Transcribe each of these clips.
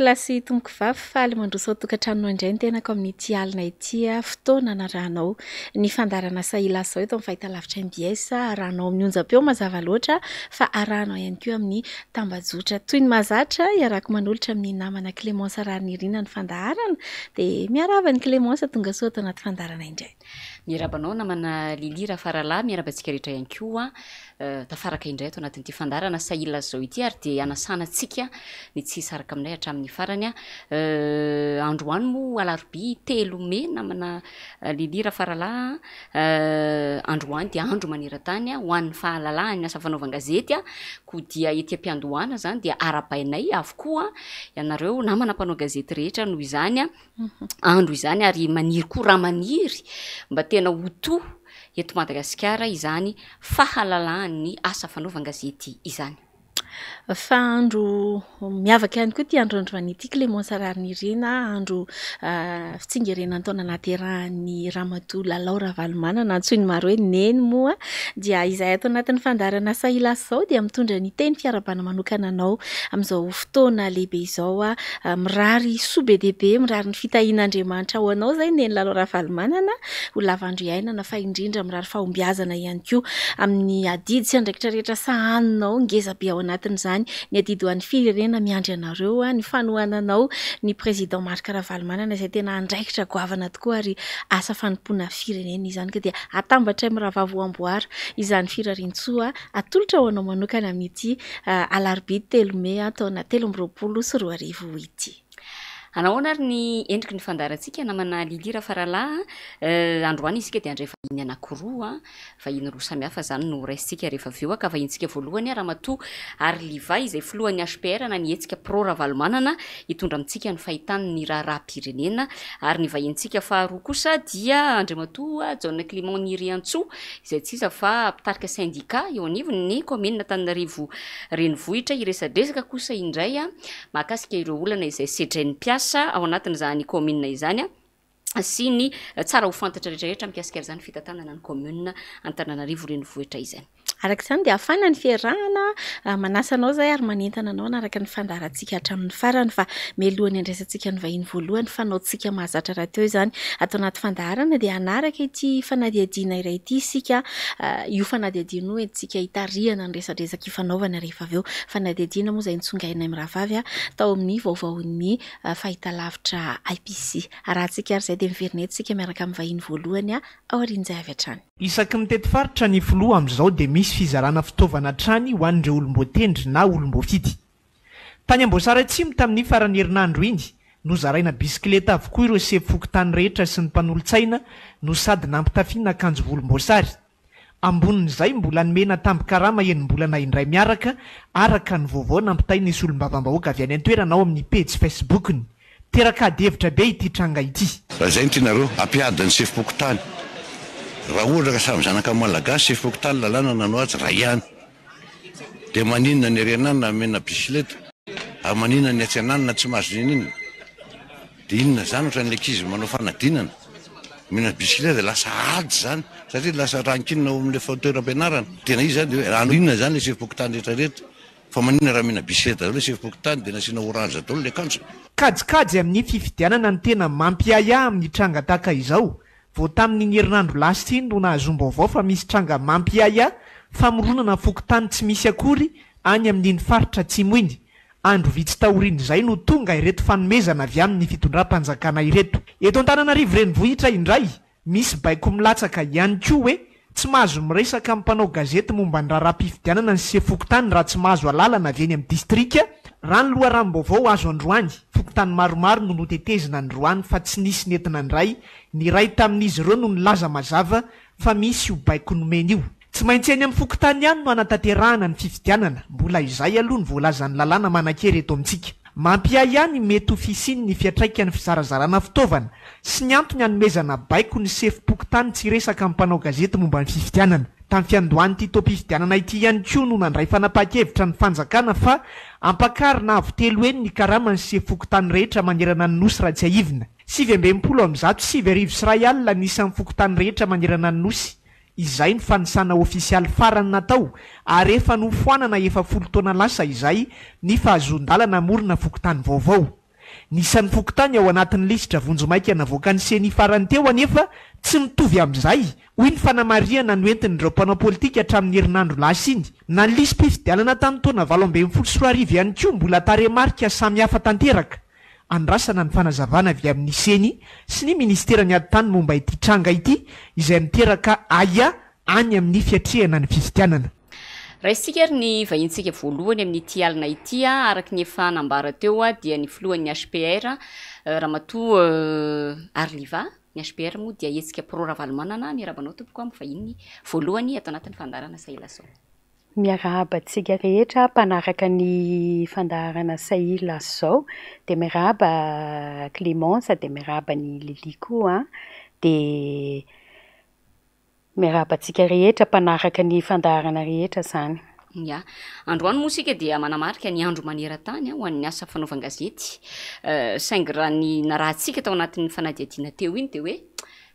kilasy tomboko vavy faly mandroso ao tokantranonao indray ny tenako amin'ity alina ity fotoana naranao ny fandarana saila zao eto amin'ny fahitalavitra MBS arahanao amin'ny onjam-peo mazava loatra fa arahanao ihany koa amin'ny tambazotra toy ny mahazatra iarako manolotra amin'ny namana Clémence Rarinirina ny fandaharana dia miaraba ny Clémence tonga soa ato anaty fandarana indray. Miarabanao namana Lili Rafarala miarabantsika rehetra ihany koa tafaraka indray ato anatin'ity fandarana saila zao ity ary dia anasanantsika ny tsy saraka aminay hatramin'ny farany androany moa alarobia 3 May namana Lili Rafarala androany dia andro maneran-tany ho an'ny fahalalahany asa fanaovan-gazety ko dia ety am-piandohana zany dia arabainay avokoa ianareo namana mpanao gazety rehetra noho izany andro izany ary maniry koa raha maniry mba tena ho to eto Madagasikara izany fahalalahan'ny asa fanaovan-gazety izany. Fa andro miavaka ihany koa ty androandroany ity Clémence Rarinirina andro fitsingerenan'ny taona nahaterahan'ny Ramatoa Lalao Ravalomanana antsoiny maro hoe Neny moa dia izay ato anatin'ny fandarana saila zao dia mitondra ny teny fiarabana manokana anao amin'izao fotoana lehibe izao mirary soa be dehibe mirary ny fitahian'Andriamanitra ho anao zay Neny Lalao Ravalomanana ho lavandro iainana fa indrindra mirary fahombiazana ihany koa amin'ny adidy sy andraikitra rehetra sahaninao ngeza be ao anatin'izany ny adidy ho an'ny firenena miandry anareo ny fanohananao ny président Marc Ravalomanana izay tena andraikitra goavana tokoa ary asa fanompoana firenena izany ka dia atambatra miravavo amboara izany firarian-tsoa atolotra ho anao manokana amin'ity alarobia 3 May taona 2024 ity. Anahoana ary ny endriky ny fandarantsika namana Lili Rafarala androany isika dia andray vahiny anankiroa vahiny roa samihafa zany no raisitsika rehefa aveo ka vahintsika voalohany Ramatoa Arliva izay filohan'ny HPR na ny hetsika Pro Ravalomanana hitondra amintsika ny fahitany ny raharaham-pirenena ary ny vahintsika faharoa kosa dia Andriamatoa John Clément Niriantsoa izay tsy iza fa mpitarika syndicat eo anivon'ny commune Antananarivo renivohitra iresadresaka kosa indray mahakasika ireo olana izay sedrain'ny mpiasa ao anatin'izany commune izany sy ny tsara ho fantatra rehetrarehetra mikasika izany fitantanana ny commune Antananarivo renivohitra izany. Araka izany dia afana ny fiarahana manasanao zay ary manentana anao araka ny fandarantsika hatramin'ny farany fa melohany andraisantsika ny vahiny voalohany fanaontsika mahazatra raha teo izany atao anaty fandaharana dia anaraka ity fanadihadiana iray ity isika io fanadihadiana io entsika hitarihana ny resadresaka ifanaovana rehefa aveo fanadihadiana moa izay nitsongaina amin'ny rahavavy tao amin'ny vaovaon'ny fahitalavitra IPC arahantsika ary izay dia miverinetsika miaraka amin'ny vahiny voalohany ao aorian'izay avy hatrany. Isaky mitety faritra ny filoha amin'izao dia misy fizarana fitaovana trany ho an'ireo olomboatendry na olomboafidy. Tany Amboasara Atsimo tamin'ny farany herinandro iny no zaraina bisikileta avokoa ireo sefokotany rehetra sy ny mpanolo-tsaina no sady nampitafiana akanjo volomboasary. Ambonin'izay mbola nomena tambi-karama enim-bolana indray miaraka araka ny vaovao nampitay nisy olom-bavam-bahoaka avy any an-toerana ao amin'ny page Facebook-ny. Teraka hevitra be ity tranga ity. Raha izay tianareo ampiadany sefokotany. Raha ohatra ka samy zanaka malagasy sefokotany lalàna nanao azy raha ihany. Dia maninona ny renanina mena bisikileta. Ary maninona ny atsenanina tsy mahazo inona. Dia inona zany ohatran'ny ankizy manao fanadinana. Mena bisikileta lasa ady zany satria lasa rankinina ao amin'ilay fauteuram-pianarana. Tena izy zany dia inona zany ilay sefokotany rehetrarehetra. Fa maninona raha mena bisikileta ilay sefokotany dia nasiana orange daholo ilay akanjo. Kajikajy amin'ny fifidianana ny tena mampiaya amin'ny tranga tahaka izao. Vao tamin'ny herinandro lasy iny no nahazom-baovao fa misy tranga mampiaya famoronana fokotany tsy misy akory any amin'iny faritra Atsimo iny. Andro vitsy taorian'izay no tonga ireto fanomezana avy amin'ny fitondram-panjakana ireto. Eto Antananarivo renivohitra indray misy baiko milatsaka ihany koa hoe tsy mahazo miresaka amin'ny mpanao gazety momba ny raharaham-pifidianana ny sefokotany raha tsy mahazo alalana avy eny amin'ny distrika. Raha ny loharanom-baovao azo androany fokotany maromaro no notetezina androany fa tsy nisy nentina indray ny ray tamin'izy ireo no nilaza mazava fa misy io baiko nomeny io. Tsy maintsy eny amin'ny fokotany ihany no anatanterahana ny fifidianana mbola izay aloha ny voalazan'ny lalàna manan-kery eto amintsika. Mampiay ihany mety ho fisiny ny fiatraikany fizarazarana fitaovana sy ny antony hanomezana baiko ny sefo-pokotany tsy resaka amin'ny mpanao gazety momba ny fifidianana. Tamin'ny fiandohany ity toam-pifidianana ity ihany koa no nandray fanapahan-kevitra ny fanjakana fa ampakarina avo 3 eny ny karama ny sefo-pokotany rehetra manerana ny nosy raha tsy haivina. 727,700 nisan'ny fokotany rehetra manerana ny nosy. Izay ny fanisana ofisialy farany natao ary efa nofoanana efa 10 taona lasa izay ny fahazon-dalana morona fokotany vaovao. nisan'ny fokontany ao anatin'ny lisitra vonjomaika navoaka ny seny farany teo anefa tsy mitovy amin'izay hoy ny fanamariana noentin'ireo mpanao politika hatramin'ny herinandro lasa iny na ny lisym-pifidianana tamin'ny taona 2024 ihany koa mbola taremarika samihafa tanteraka. Andrasana ny fanazavana avy amin'ny seny sy ny ministerany ady-tany momba ity tranga ity izay miteraka aya any amin'ny fiatrehana ny fifidianana. Raha isika ary ny vahintsika voalohany amin'ity alina ity araky ny efa nambara teo dia ny filohan'ny HPR Ramatoa Arliva. Ny HPR moa dia hetsika pro-Ravalomanana miarabanao tompoko amin'ny vahiny voalohany atao anatin'ny fandarana Saila Soa. Miarahaba antsika rehetra mpanaraka ny fandarana Saila Soa, dia miarahaba Clémence, dia miarahaba ny Lili koa, dia miarahaba antsika rehetra mpanaraka ny fandarana rehetra zany. Ya, androany moa sika dia manamarika ny andro maneran-tany ho an'ny asa fanaovan-gazety. Saingy raha ny narahantsika tao anatin'ny fanadihadiana teo iny dia hoe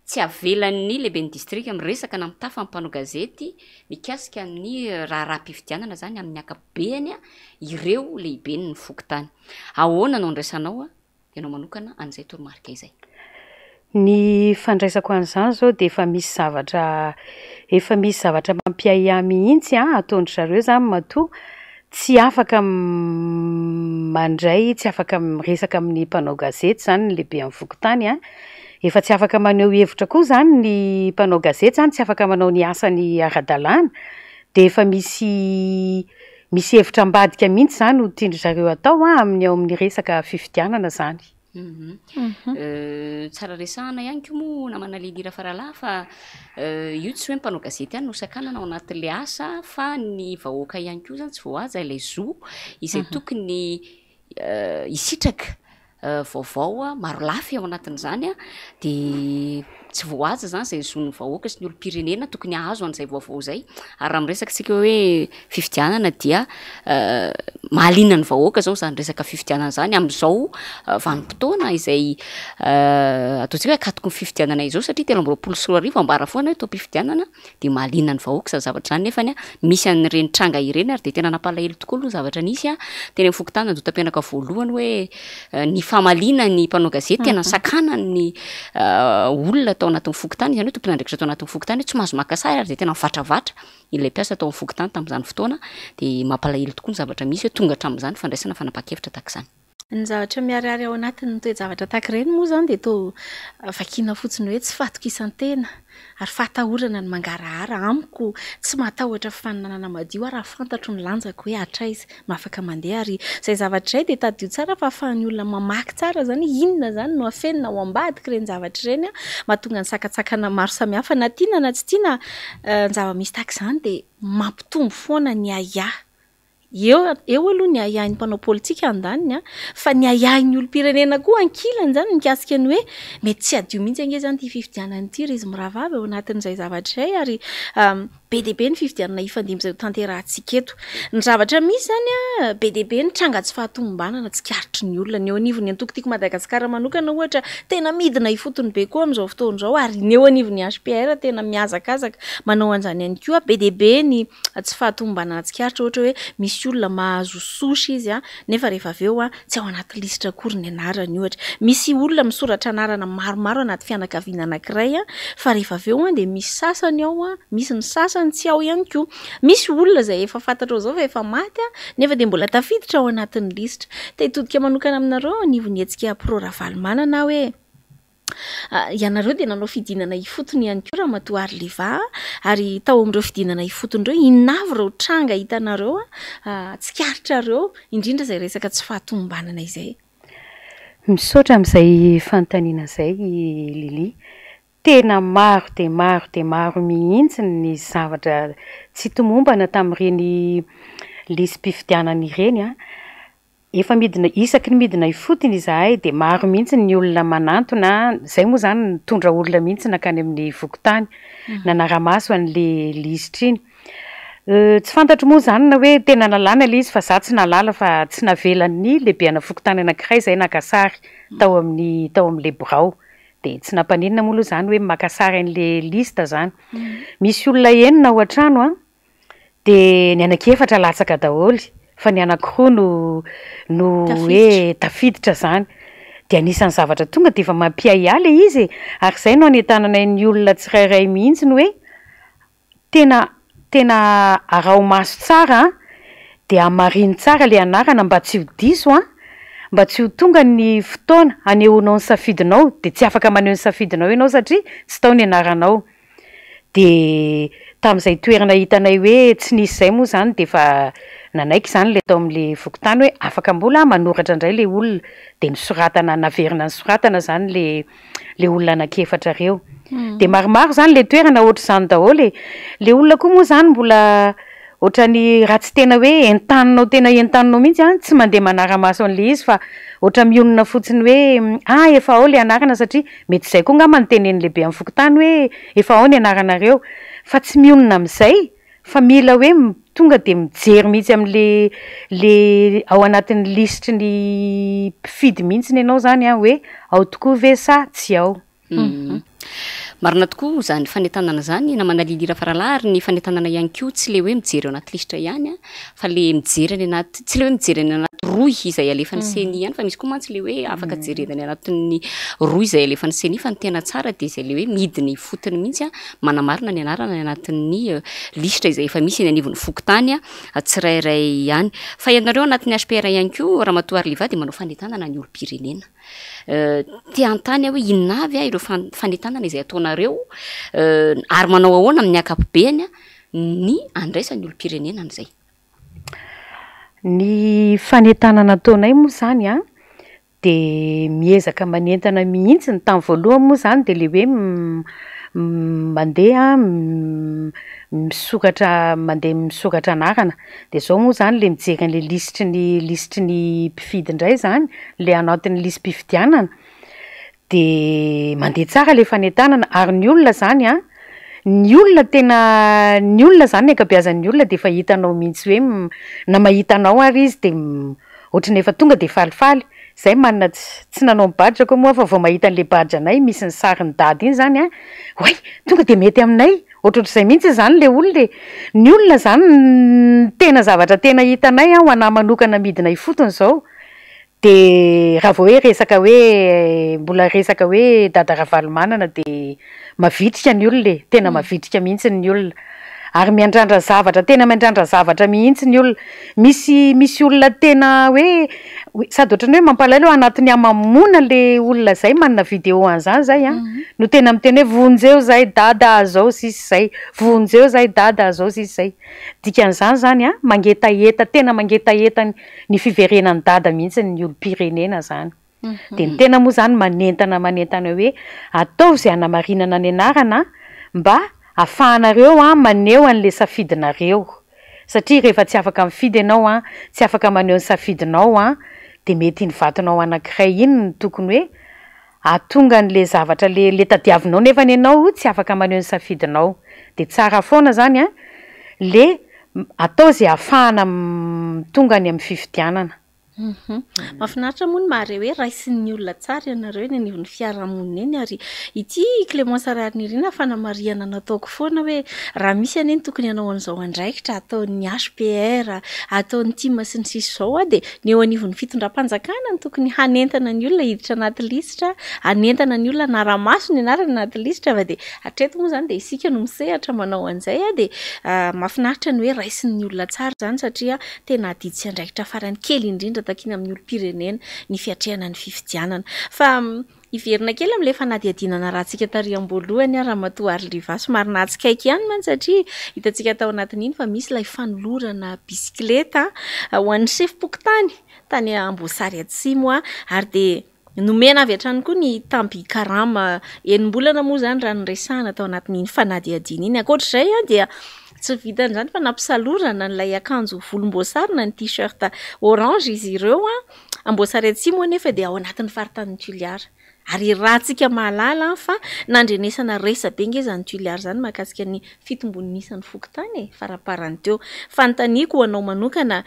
tsy avelan'ny lehibe ny distrika miresaka namitafa ampanao gazety mikasika ny raha-pifidianana zany amin'ny akabeany ireo lehibe ny fokotany. Ahoana no ndraisanao ianao manokana an'izay toromarika izay? Ny fandraisako an'izany zao dia efa misy zavatra mampiahiahy mihitsy ataondry zareo zany matoa tsy afaka mandray, tsy afaka miresaka amin'ny mpanao gazety zany ny lehibe amin'ny fokotany efa tsy afaka maneho hevitra koa zany ny mpanao gazety zany tsy afaka manao ny asany ara-dalàna, dia efa misy hevitra ambadika mihitsy zany ho tindry zareo atao amin'ny resaka fifidianana zany. Tsara resahana ihany koa moa namana Lilira Faralahy fa io tsy hoe mpanao gazety ihany no sakanana ao anatin'ilay asa fa ny vahoaka ihany koa zany tsy voahaja ilay zo izay tokony hisitraka vaovao maro lafy ao anatin'izany dia tsy voahaja zany izay zon'ny vahoaka sy ny olo-pirenena tokony ahazo an'izay vaovao zay. Ary raha miresaka sika hoe fifidianana dia mahaliana ny vahoaka zao zany resaka fifidianana zany amin'izao vanim-potoana izay ataontsika hoe akatoko ny fifidianana izao satria 2024 ambara foana hoe toam-pifidianana dia mahaliana ny vahoaka sa zavatra zany nefa misy an'ireny tranga ireny ary dia tena nampalahelo tokoa aloha zavatra nisy teny amin'ny fokotana dota-penaka voalohany hoe ny fahamaliana ny mpanao gazety tena sakana ny olona tao anatin'ny fokotany izany hoe tompon'andraikitra tao anatin'ny fokotany tsy mahazo maka sary ary dia tena mivatravatra ilay mpiasa tao amin'ny fokotany tamin'izany fotoana dia mampalahelo tokoa ny zavatra misy hoe tonga hatramin'izany fandraisana fanapa-kevitra tahaka izany. Ny zavatra miharihary ao anatin'ny toe-javatra tahaka ireny moa zany dia toa vakiana fotsiny hoe tsy fatoka isan-tena ary fatahorana ny mangarahara amiko tsy matahotra fananana madio ary fantatro ny lanjako hoe hatraiza mafaka mandeha ary izay zavatra izay dia tadio tsara fa ahafahan'ny olona mamaky tsara zany inona zany no afenina ao ambadika ireny zavatra ireny mahatonga ny sakatsakana maro samihafa na tiana na tsy tiana ny zava-misy tahaka izany dia mampitombo foana ny ahiahy. Eo aloha ny ahiahin'ny mpanao politika andaniny fa ny ahiahin'ny olo-pirenena koa ankilany zany mikasika ny hoe mety tsy adio mihitsy ange zany ty fifidianana ity ry izy miravavy ao anatin'izay zavatra izay ary be dia be ny fifidianana ifandimby izay tanterahantsika eto. Ny zavatra misy zany be dia be ny tranga tsy fahatomombanana tsy karitry ny olona ny eo anivon'ny antokotiko Madagasikara manokana ohatra tena midina ifotony be koa amin'izao fotoana izao ary ny eo anivon'ny HPR tena miazakazaka manao an'izany ihany koa be dia be ny tsy fahatomombanana tsy karitry ohatra hoe misy olona mahazo sosy izy nefa rehefa avy eo tsy ao anaty lisitra akory ny anarany ohatra. Misy olona misoratra anarana maromaro anaty fianakaviana anankiray fa rehefa avy eo dia misy sasany ao misy ny sasany tsy ao ihany koa. Misy olona izay efa fantatrao zao fa efa maty nefa dia mbola tafiditra ao anatin'ny lisitra. Hitodika manokana aminareo anivon'ny hetsika pro-Ravalomanana hoe ianareo dia nanao fidinana ifotony ihany koa Ramatoa Arliva ary tao amin'ireo fidinana ifoton'ireo inavy ireo tranga hitanareo tsy karitrareo indrindra izay resaka tsy fahatomombanana izay. Misaotra amin'izay fanontaniana izay Lili. Tena maro dia maro mihitsy ny zavatra tsy tomombana tamin'ireny lisym-pifidianana ireny efa isaky ny midina ifotony izahay dia maro mihitsy ny olona manantona izay moa zany nitondra olona mihitsy nakany amin'ny vokotany nanara-maso an'ilay lisitra iny. Tsy fantatro moa zany na hoe tena nalàna ilay izy fa za tsy nalala fa tsy navelan'ny lehibe ana vokotany anankiray izay naka sary tao amin'ilay birao dia tsy nampaninona moa aloha zany hoe maka sary an'ilay lista zany. Misy olona enina ao an-trano dia ny anankefatra latsaka daholo fa ny anankiroa no hoe tafiditra zany de anisan'ny zavatra tonga de efa mampiaialy izy ary zay no anetananay ny olona tsirairay mihitsy ny hoe tena arao maso tsara de amariny tsara le anarana mba tsy ho diso mba tsy ho tonga ny fotoana anehoanao ny safidinao de tsy afaka maneho ny safidinao ianao satria tsy tao ny anaranao de tam'izay toerana hitanay hoe tsy nisy zay moa zany de efa nanaiky zany le tao am'le vokotany hoe afaka mbola manoratra indray le olona de nisoratana naverina ny soratana zany le olona anakefatra reo de maromaro zany le toerana ohatra zany daholo le olona koa moa zany mbola ohatrany raha tsy tena hoe entaninao tena entaninao mihitsy tsy mandeha manara-maso an'le izy fa ohatra mionona fotsiny hoe efa ao le anarana satria mety zay koa nga manoteneny lehibe amin'ny vokotany hoe efa ao ny anaranareo fa tsy mionona am'izay fa mila hoe tonga de mijery mihitsy am'le ao anatin'ny listry ny mpifidy mihitsiny ianao zany hoe ao tokoa ve sa tsy ao marina tokoa zany fanetanana zany na manalilira faralahy ary ny fanetanana ihany koa tsy le hoe mijery ao anaty lisitra ihany fa le mijery any anaty tsy le hoe mijery any anaty roy izay alefan'ny seny ihany fa misy koa mantsy le hoe afaka jerenany anatin'ny roy izay alefan'ny seny fa ny tena tsara de izay le hoe midiny fotony mihitsy manamarina ny anarana ny anatin'ny lisitra izay efa misy eny anivon'ny fokotany tsirairay ihany fa ianareo anatin'ny HPR ihany koa Ramatoa Arliva de manao fanetanana ny olom-pirenena te antany hoe inona avy ireo fanetanana izay ataonareo ary manao ahoana amin'ny akapobeany ny andraisan'ny olom-pirenena an'izay ny fanetanana ataonay moa zany de miezaka manentana mihitsy ny tamin'ny voalohany moa zany de le hoe mandeha misoratra anarana de zao moa zany le mijery an'le listry ny mpifidy indray zany le anatin'ny listy mpifidianana de mandeha tsara le fanetanana ary ny olona zany ny olona zany ny ankabeazan'ny olona de efa hitanao mihitsy hoe na mahitanao ary izy de ohatrany efa tonga de falifaly zay manana tsy nanao mibadra koa moa fa vao mahita an'le badra anay misy ny sarin'ny dady iny zany hoay tonga de mety aminay ohatrohatr'izay mihitsy zany le olona ny olona zany tena zavatra tena hitanay ho anahy manokana midina ifotony zao de raha vao hoe resaka hoe mbola resaka hoe dada Ravalomanana de mavitrika ny olona tena mavitrika mihitsy ny olona ary miandrandra zavatra tena miandrandra zavatra mihitsy ny olona misy olona tena hoe sady ohatrany hoe mampalahelo anatin'ny amamona le olona zay manana vidéo an'izany zay no tena miteny hoe vonjeo zay dada zao sisy zay vonjeo zay dada zao sisy zay dikan'izany zany mangetaeta tena mangetaeta ny fiverenan'ny dada mihitsy ny olom-pirenena zany de ny tena moa zany manentana hoe atao zay anamarinana ny anarana mba afahanareo maneho an'le safidinareo satria rehefa tsy afaka mifidy ianao tsy afaka maneho ny safidinao de mety ny vatinao anankiray iny ny tokony hoe atonga n'le zavatra le tadiavinao nefa ny ianao tsy afaka maneho ny safidinao de tsara foana zany le atao zay afahana tonga ny amin'ny fifidianana mahafinaritra moa ny mahare hoe raisin'ny olona tsara ianareo ny anivon'ny fiarahamonina eny ary ity Clémence Ararnirina fanamariana nataoko foana hoe raha misy any eny tokony ianao an'izao andraikitra ataon'ny HPR ataon'ny tima sy ny sisy zao de ny eo anivon'ny fitondram-panjakana ny tokony hanentana ny olona hiditra anaty lisitra hanentana ny olona naramaso ny anarana anaty lisitra fa de hatreto moa zany de isika no misehatra manao an'izay de mahafinaritra ny hoe raisin'ny olona tsara zany satria tena adidy sy andraikitra farany kely indrindra takiny amin'ny olom-pirenena ny fiatrehana ny fifidianana fa iverina kely amin'le fanadihadinana rahantsika tary am-boalohany Ramatoa Arliva somary natsikaiky ihany man satria hitantsika tao anatin'iny fa misy ilay fanolorana bisikleta ho an'ny sefim-pokotany tany Amboasary Atsimo ary de nomena avy hatrany koa ny tamby karama enim-bolana moa zany raha nyresahana tao anatin'iny fanadihadina iny akoatr'izay dia tsy vitan'izany fa nampisalorana n'ilay akanjo volomboasary na ny t-shirt orange izy ireo Amboasary Atsimo nefa dia ao anatin'ny faritany Tuiliara ary rahantsika mahalala fa nandrenesana resabe nge zany Tuiliara zany mahakasika ny fitombonisan'ny fokotany faraparany teo fanontaniako anao manokana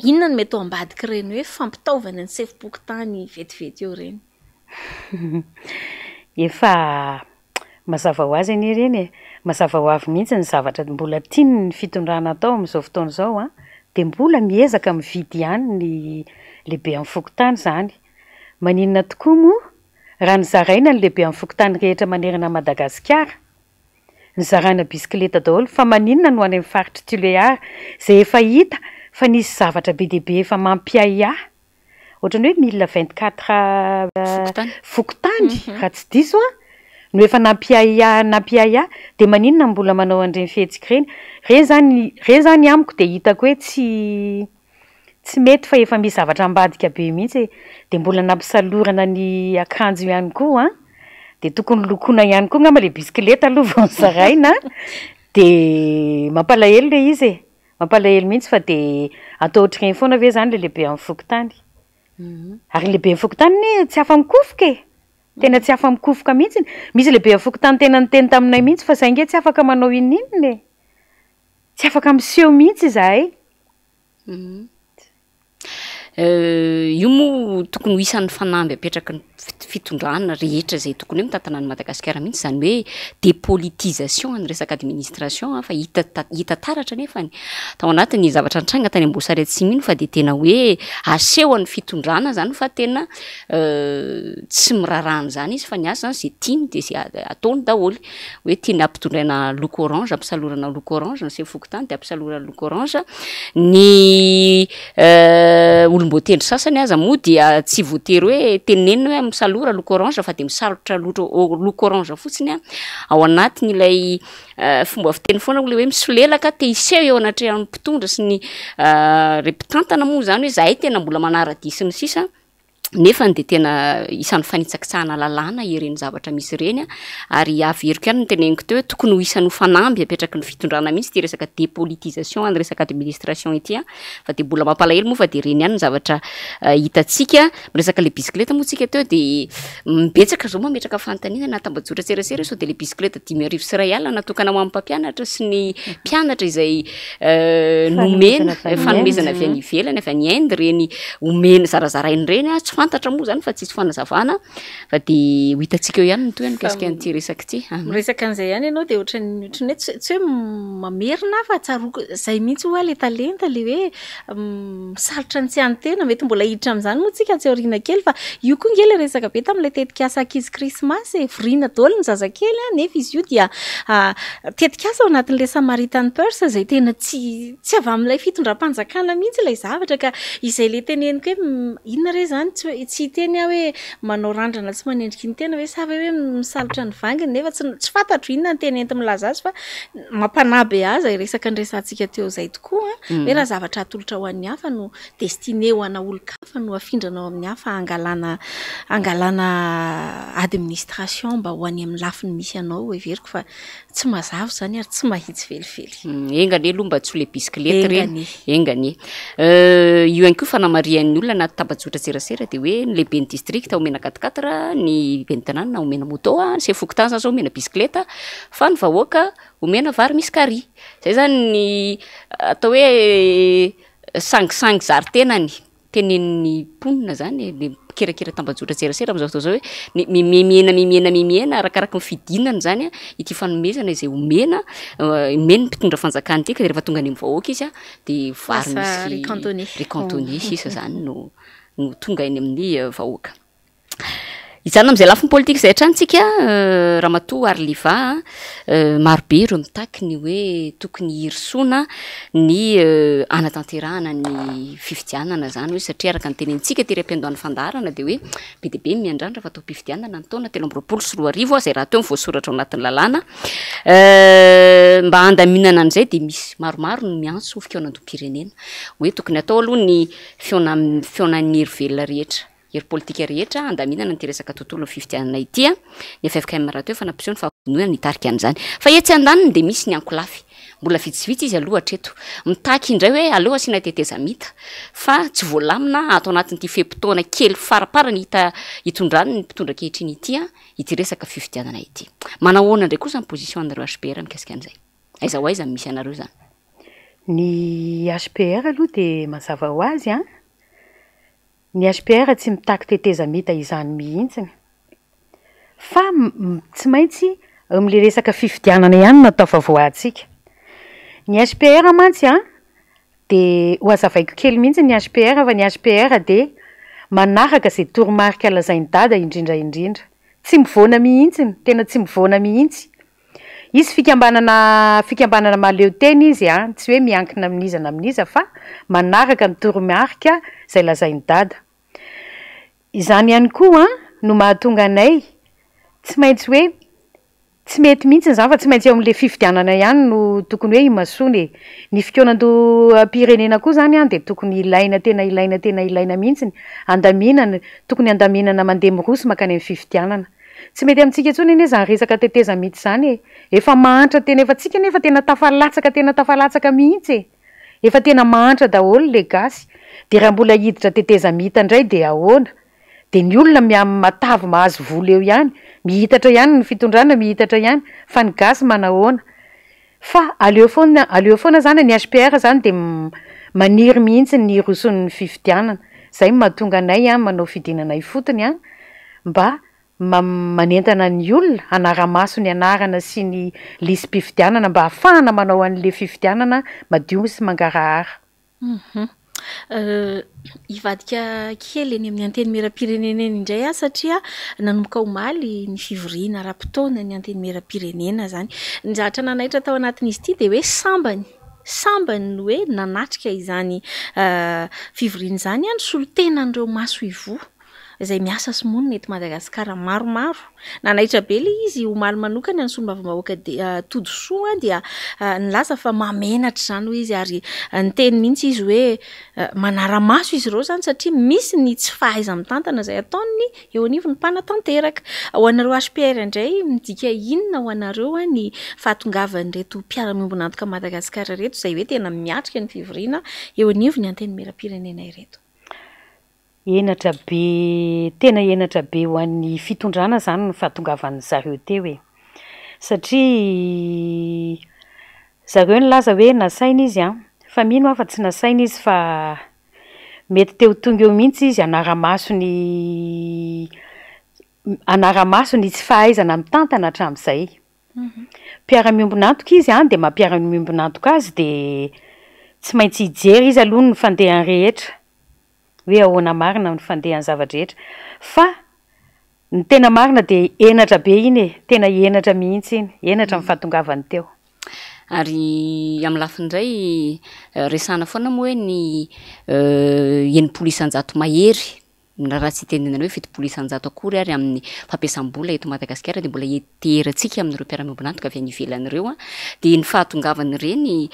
inona no mety ao ambadiky ireny hoe fampitaovana ny sefim-pokotany vetivety eo ireny efa mazava ho azy any ireny mazava ho avy mihitsy ny zavatra mbola tiany ny fitondrana atao amin'izao fotoana izao de mbola miezaka mividy ihany ny lehibe amin'ny fokotany zany maninona tokoa moa raha nyzaraina ny lehibe amin'ny fokotany rehetra manerana Madagasikara nyzarana bisikileta daholo fa maninona no any amin'ny faritra Tulear izay efa hita fa nisy zavatra be deaibe efa mampiahiahy ohatrany hoe 1024 fokotany raha tsy diso no efa nampiahiahy dia maninona mbola manao an'ireny fihetsika reny zany amiko dia hitako hoe tsy mety fa efa misy zavatra ambadika be mihitsy dia mbola nampisalorana ny akanjo ihany koa dia tokony lokoina ihany koa ngamba le bisikileta aloha vao nizaraina dia mampalahelo le izy mampalahelo mihitsy fa dia atao ohatr'ireny foana ve zany le lehibe amin'ny fokotany ary lehibe amin'ny fokotany tsy afa-mikofoka tena tsy afa-mikofoka mihitsy misy lehibe amin'ny fokotany tena niteny taminay mihitsy fa sainge tsy afaka manao inoniny tsy afaka miseho mihitsy izahay io moa tokony ho isan'ny fanamby apetraka ny fitondrana rehetra zay tokony hoe mitantana ny Madagasikara mihitsy zany hoe dépolitisation ny resaka administration fa hita taratra nefany tao anatin'ny zavatra nitranga tany Amboasaretsiny iny fa dia tena hoe aseho ny fitondrana zany fa tena tsy mirarahana zany izy fa ny asa zany zay tiany dia zay ataony daholo hoe tiany ampitondraina loko orange ampisalorana loko orange ny sefokotany dia ampisalorana loko orange ny olom-boatendry sasany aza moa dia tsy voatery hoe tenenina hoe misalora loko orange fa dia misarotra loko orange fotsiny ao anatin'ilay fomba fiteny foana le hoe misolelaka te iseho eo anatrehan'ny mpitondra sy ny repitantana moa zany hoe zahay tena mbola manara-diso ny sisa nefa dia tena isan'ny fanitsakitsahana lalàna ireny zavatra misy ireny ary averiko ihany nyteneniko teo hoe tokony ho isan'ny fanamby apetraky ny fitondrana mihitsy ty resaka dépolitisation ny resaka administration ity fa dia mbola mampalahelo moa fa dia ireny ihany ny zavatra hitatsika miresaka le bisikileta moa tsika teo dia mibetsaka zao mametraka fanontaniana na tambajotra tserasera sao dia le bisikileta 10,000 sy iray alina natokana ho amin'ny mpampianatra sy ny mpianatra izay nomena fanomezana avy any ivelany avy any Inde reny omena zarazarainy reny tsy fantatra moa zany fa tsisy fanazavana fa dia ho hitantsika eo ihany ny toy mikasika an'ity resaka ity miresaka an'izay ihany ianao dia ohatrany hoe tsy hoe mamerina fa tsaroko zay mihitsy hoa le talenta le hoe misarotra ny tsy any tena mety mbola hiditra amin'izany moa tsika tsy aoriana kely fa io koa nge le resaka be tamin'ilay tetikasa ankizy krismasy voriana daholo ny zazakely nefa izy io dia tetikasa ao anatin'ilay Samaritan Purse zay tena tsy avy amin'ilay fitondram-panjakana mihitsy ilay zavatra ka izay le teneniko hoe inona re zany tsy teny aho hoe manao randrana tsy manendriky ny tena hoe sa hoe misalotra ny vanginy nefa tsy fantatro inona ny teny enti milaza azy fa mampanaby aza resaka nyresantsika teo zay tokoa hoe raha zavatra atolotra ho an'ny hafa no destiné ho ana olo-kafa no afindranao amin'ny hafa angalana administration mba ho any amin'ny lafiny misy anao everiko fa tsy mazava zany ary tsy mahitsy velively engany aloha mba tsy ho le bisikileta reny engany io ihany koa fanamarian'ny olona na tambajotra tserasera dia hoe ny lehibe ny district omena 4 ny bentanana omena moto sy fokotany zany zao omena bisikileta fa ny vahoaka omena vary misy kary zay zany ny atao hoe sangisangy zary-tenany tenen'ny mponina zany le kerakera tambajotra tserasera amin'izao fotoana zao hoe mimena arakaraka ny fidinana zany ity fanomezana izay omena ny mpitondra fanjakana ity ka rehefa tonga any amin'ny vahoaka izy dia vary misy recantoni sisa zany no tonga eny amin'ny vahoaka hijanona amin'izay lafiny politika izay hatrantsika ramatoa Arliva marobe ireo mitaky ny hoe tokony hirsoana ny anatanterahana ny fifidianana zany hoe satria araka ny tenentsika tery am-piandohan'ny fandaharana dia hoe be dia be miandrandra fa atao mpifidianana ny taona 2024 zay raha teo ny voasoratra ao anatin'ny lalàna mba handaminana an'izay dia misy maromaro no miantso fikaonandom-pirenena hoe tokony atao aloha ny fionan'ny hery velona rehetra hery politika rehetra andaminana ny resaka tontolo ny fifidianana ity ny afafaka amin'ny raha teo fa nampiseho ny fahavodinoana nitarika an'izany fa etsy andaniny dia misy ny ankolafy mbola vitsivitsy izy aloha hatreto mitaky indray hoe aleo asiana teteza mita fa tsy voalamina atao anatin'ity fepitoana kely faraparany hita hitondrany ny mpitondra kehitriny ity resaka fifidianana ity manahoana indray kosa ny position anareo HPR mikasika an'izay aiza ho aiza misy anareo zany ny HPR aloha dia mazava ho azy ny HPR tsy mitaky teteza mita izany mihitsiny fa tsy maintsy amin'le resaka fifidianana ihany natao vavoahantsika ny HPR mantsy dia ho azavaiko kely mihitsy ny HPR fa ny HPR dia manaraka zay toromarika lazainy dada indrindraindrindra tsy mivoana mihitsiny tena tsy mivoana mihitsy izy fikambanana maleo teny izy tsy hoe miankina amin'iza na amin'iza fa manaraka ny toromarika zay lazainy dada izany ihany koa no mahatonga anay tsy maintsy hoe tsy mety mihitsy zany fa tsy maintsy eo amin'le fifidianana ihany no tokony hoe imasony ny fikoanando pirenena koa zany de tokony ilaina tena ilaina mihitsy andaminana tokony andaminana mandeha mirosy makany amin'ny fifidianana tsy mety amintsika intsony anie zany resaka teteza mihitsy zany efa mahantra tena efa tsika nefa tena tafalatsaka mihitsy efa tena mahantra daholo le gasy de raha mbola hiditra teteza mihita indray de ahoana de ny olona matavy mahazo vola eo ihany mihitatra ihany ny fitondrana mihitatra ihany fa ny gasy manahoana fa aleo foana zany ny HPR zany de maniry mihitsy ny roson'ny fifidianana zay mahatonga anay manao fidinana ifotony mba manentana ny olona anara-maso ny anarana sy ny lisym-pifidianana mba hahafahana manao an'le fifidianana madio sy mangarahara ivadika kely eny amin'ny anteny mera-pirenena eny indray satria nanomboka omaly ny fivoriana ara-potoana ny anteny mera-pirenena zany ny zatra nanaitra tao anatin'izy ity de hoe sambany hoe nanatrika izany fivoriana izany solitenan'ireo maso ivo izay miasa sy monina eto Madagasikara maromaro nanaitra be le izy omaly manokana ny solombavam-bahoaka Todosoa dia nilaza fa mamenatra zany hoe izy ary ny teny mihitsy izy hoe manara-maso izy ireo zany satria misy ny tsy fahaiza mitantana izay ataony eo anivony mpanatanteraka ho anareo HPR indray midika inona ho anareo ny fahatongavan'ireto mpiara-miombona antoka Madagasikara reto izay hoe tena miatrika ny fivoriana eo anivony anteny mera-pirenena ireto tena enatra be ho an'ny fitondrana zany ny fahatongavan'ny zareo teo satria zareo nilaza hoe nasaina izy fa mino afa tsy nasaina izy fa mety teo tonga eo mihitsy izy anara-maso ny tsy fahaizana mitantana hatramin'izay mpiara-miombona antoka izy de mampiara-miombona antoka azy de tsy maintsy hijery izy aloha ny fandehany rehetra hoe ahoana marina ny fandehany zavatra rehetra fa ny tena marina de enatra be iny tena enatra mihitsy enatra ny fahatongavany teo ary amin'ny lafindray resana foana moa hoe ny enimpolo isanjato mahery raha tsy tenenana hoe fitopolo isanjato akory ary amin'ny fampiasam-bola eto Madagasikara de mbola heterantsika amin'ireo mpiara-miombona antoka avy any ivelan'ireo de ny fahatongavany ireny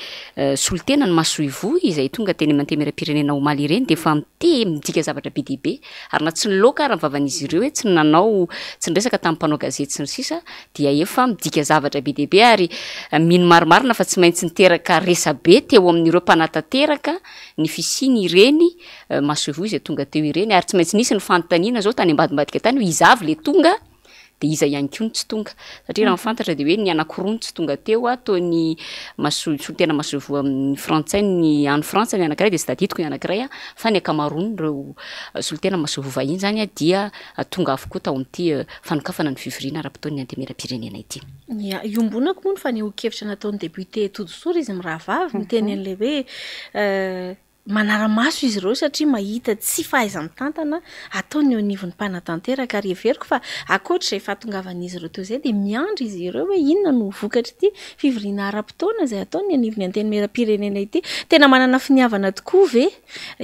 solitena ny maso ivo izay tonga teny manteha mera-pirenena omaly ireny de fa midika zavatra be dia be ary na tsy niloaka ary vavan'izy ireo hoe tsy niresaka tamin'ny mpanao gazety sy ny sisa dia efa midika zavatra be dia be ary mino marimarina fa tsy maintsy niteraka resa be teo amin'ireo mpanatanteraka ny fisiny ireny maso ivo izay tonga teo ireny ary tsy maintsy nisy ny fanontaniana zao tany ambadimbadika tany hoe izavy le tonga de iza ihany koa ny tsy tonga satria raha mifantatra de hoe ny anankiroa ny tsy tonga teo toy ny solitena maso ivo amin'ny frantsay ny any frantsa ny anankiray de tsy tadidiko ny anankiray fa ny akamaroany reo solitena maso ivo vahiny zany dia tonga avokoa tao amin'ity fanokafana ny fivoriana ara-potoany anteny mera-pirenena ity iombonako moa ny fanehon-kevitra nataony député Todosoa izy mirahavavy miteny an'le hoe manara-maso izy ireo satria mahita tsy fahaiza mitantana ataony eo anivon'ny mpanatanteraka ary everiko fa akoatra izay fahatongavan'izy ireo teo zay de miandry izy ireo hoe inona no vokatra ity fivoriana ara-potoana izay ataony anivony anteny mera-pirenena ity tena manana finiavana tokoa ve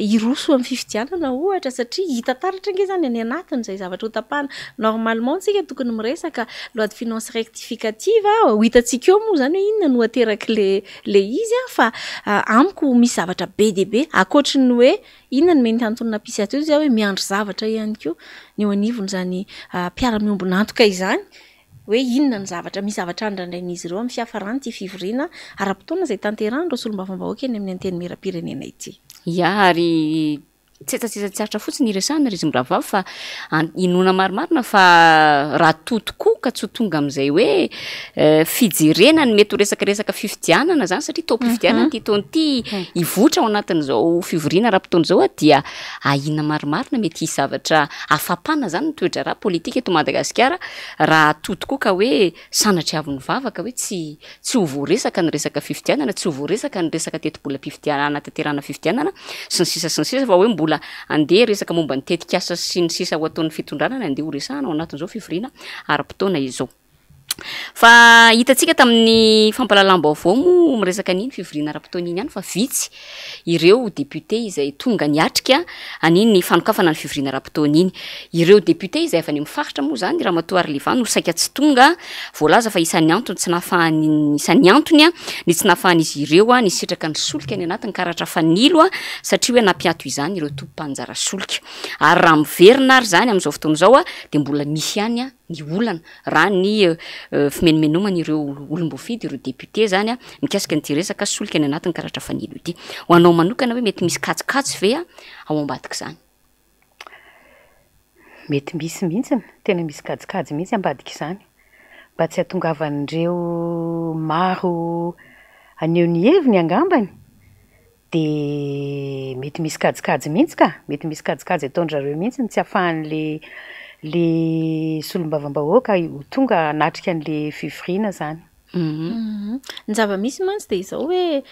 iroso amin'ny fifidianana ohatra satria hita taratra nge zany any anatiny izay zavatra ho tapahana normalement tsika tokony miresaka loi de finance rectificative ho hitantsika eo moa zany hoe inona no ateraka le izy fa amiko misy zavatra be dia be akoatra ny hoe inona ny mety antonona pisy ateo zay hoe miandry zavatra ihany koa ny eo anivony zany mpiara-miombona antoka izany hoe inona ny zavatra misy zavatra andrandrain'izy ireo amin'ny fiafarany ty fivoriana ara-potoana izay tanteran'ireo solombavam-bahoaka eny amin'ny anteny mera-pirenena ity ary tsetsatsetsatra fotsiny iresana ry izy mirahavavy fa inona marimarina fa raha totokoa ka tsy ho tonga amin'izay hoe fijerena ny mety ho resakaresaka fifidianana zany satria tao mpifidianana ty taon'ity ivotra ao anatin'izao fivoriana raha-potoana zao dia inona marimarina mety hisy zavatra afapana zany ny toetra raha politika eto Madagasikara raha totokoa ka hoe sanatry avy ny vavaka hoe tsy ho voaresaka ny resaka fifidianana tsy ho voaresaka ny resaka tetibola mpifidianana tanterana fifidianana sy ny sisa fa hoe mbola andeha resaka momba ny tetikasa sy ny sisa ho ataon'ny fitondrana ny andeha ho resahana ao anatin'izao fivoriana ara-potoana izao. Fa hitantsika tamin'ny fampalalam-baovao mo miresaka an'iny fivoriana ara-potoana iny ihany fa vitsy ireo député izay tonga niatrika an'iny fanokafana ny fivoriana ara-potoana iny. Ireo député izay avy any amin'ny faritra moa zany Ramatoa Arliva no saika tsy tonga, voalaza fa isan'ny antony tsy nahafahany isan'ny antony ny tsy nahafahan'izy ireo ny sitraka ny solika ny anatin'ny karatra fanilo satria hoe nampiato izany ireo tompo-panjara solika. Ary raha miverina ary zany amin'izao fotoana izao dia mbola misy ihany ny olana raha ny fimenomenomana ireo olom-boafidy ireo député zany mikasika nyty resaka solika ny anatin'ny karatra fanilo ity. Ho anao manokana hoe mety misy katsokatsy ve ao ambadika zany? Mety misy mihitsy, tena misy kajikajy mihitsy ambadika izany, mba tsy hahatongavan'ireo maro aneo ny heviny angambany, dia mety misy kajikajy mihitsy ka, mety misy kajikajy ataon'zareo mihitsy tsy hahafahan'le solombavam-bahoaka ho tonga natrika an'le fivoriana zany. Ny zava-misy mantsy dia izao hoe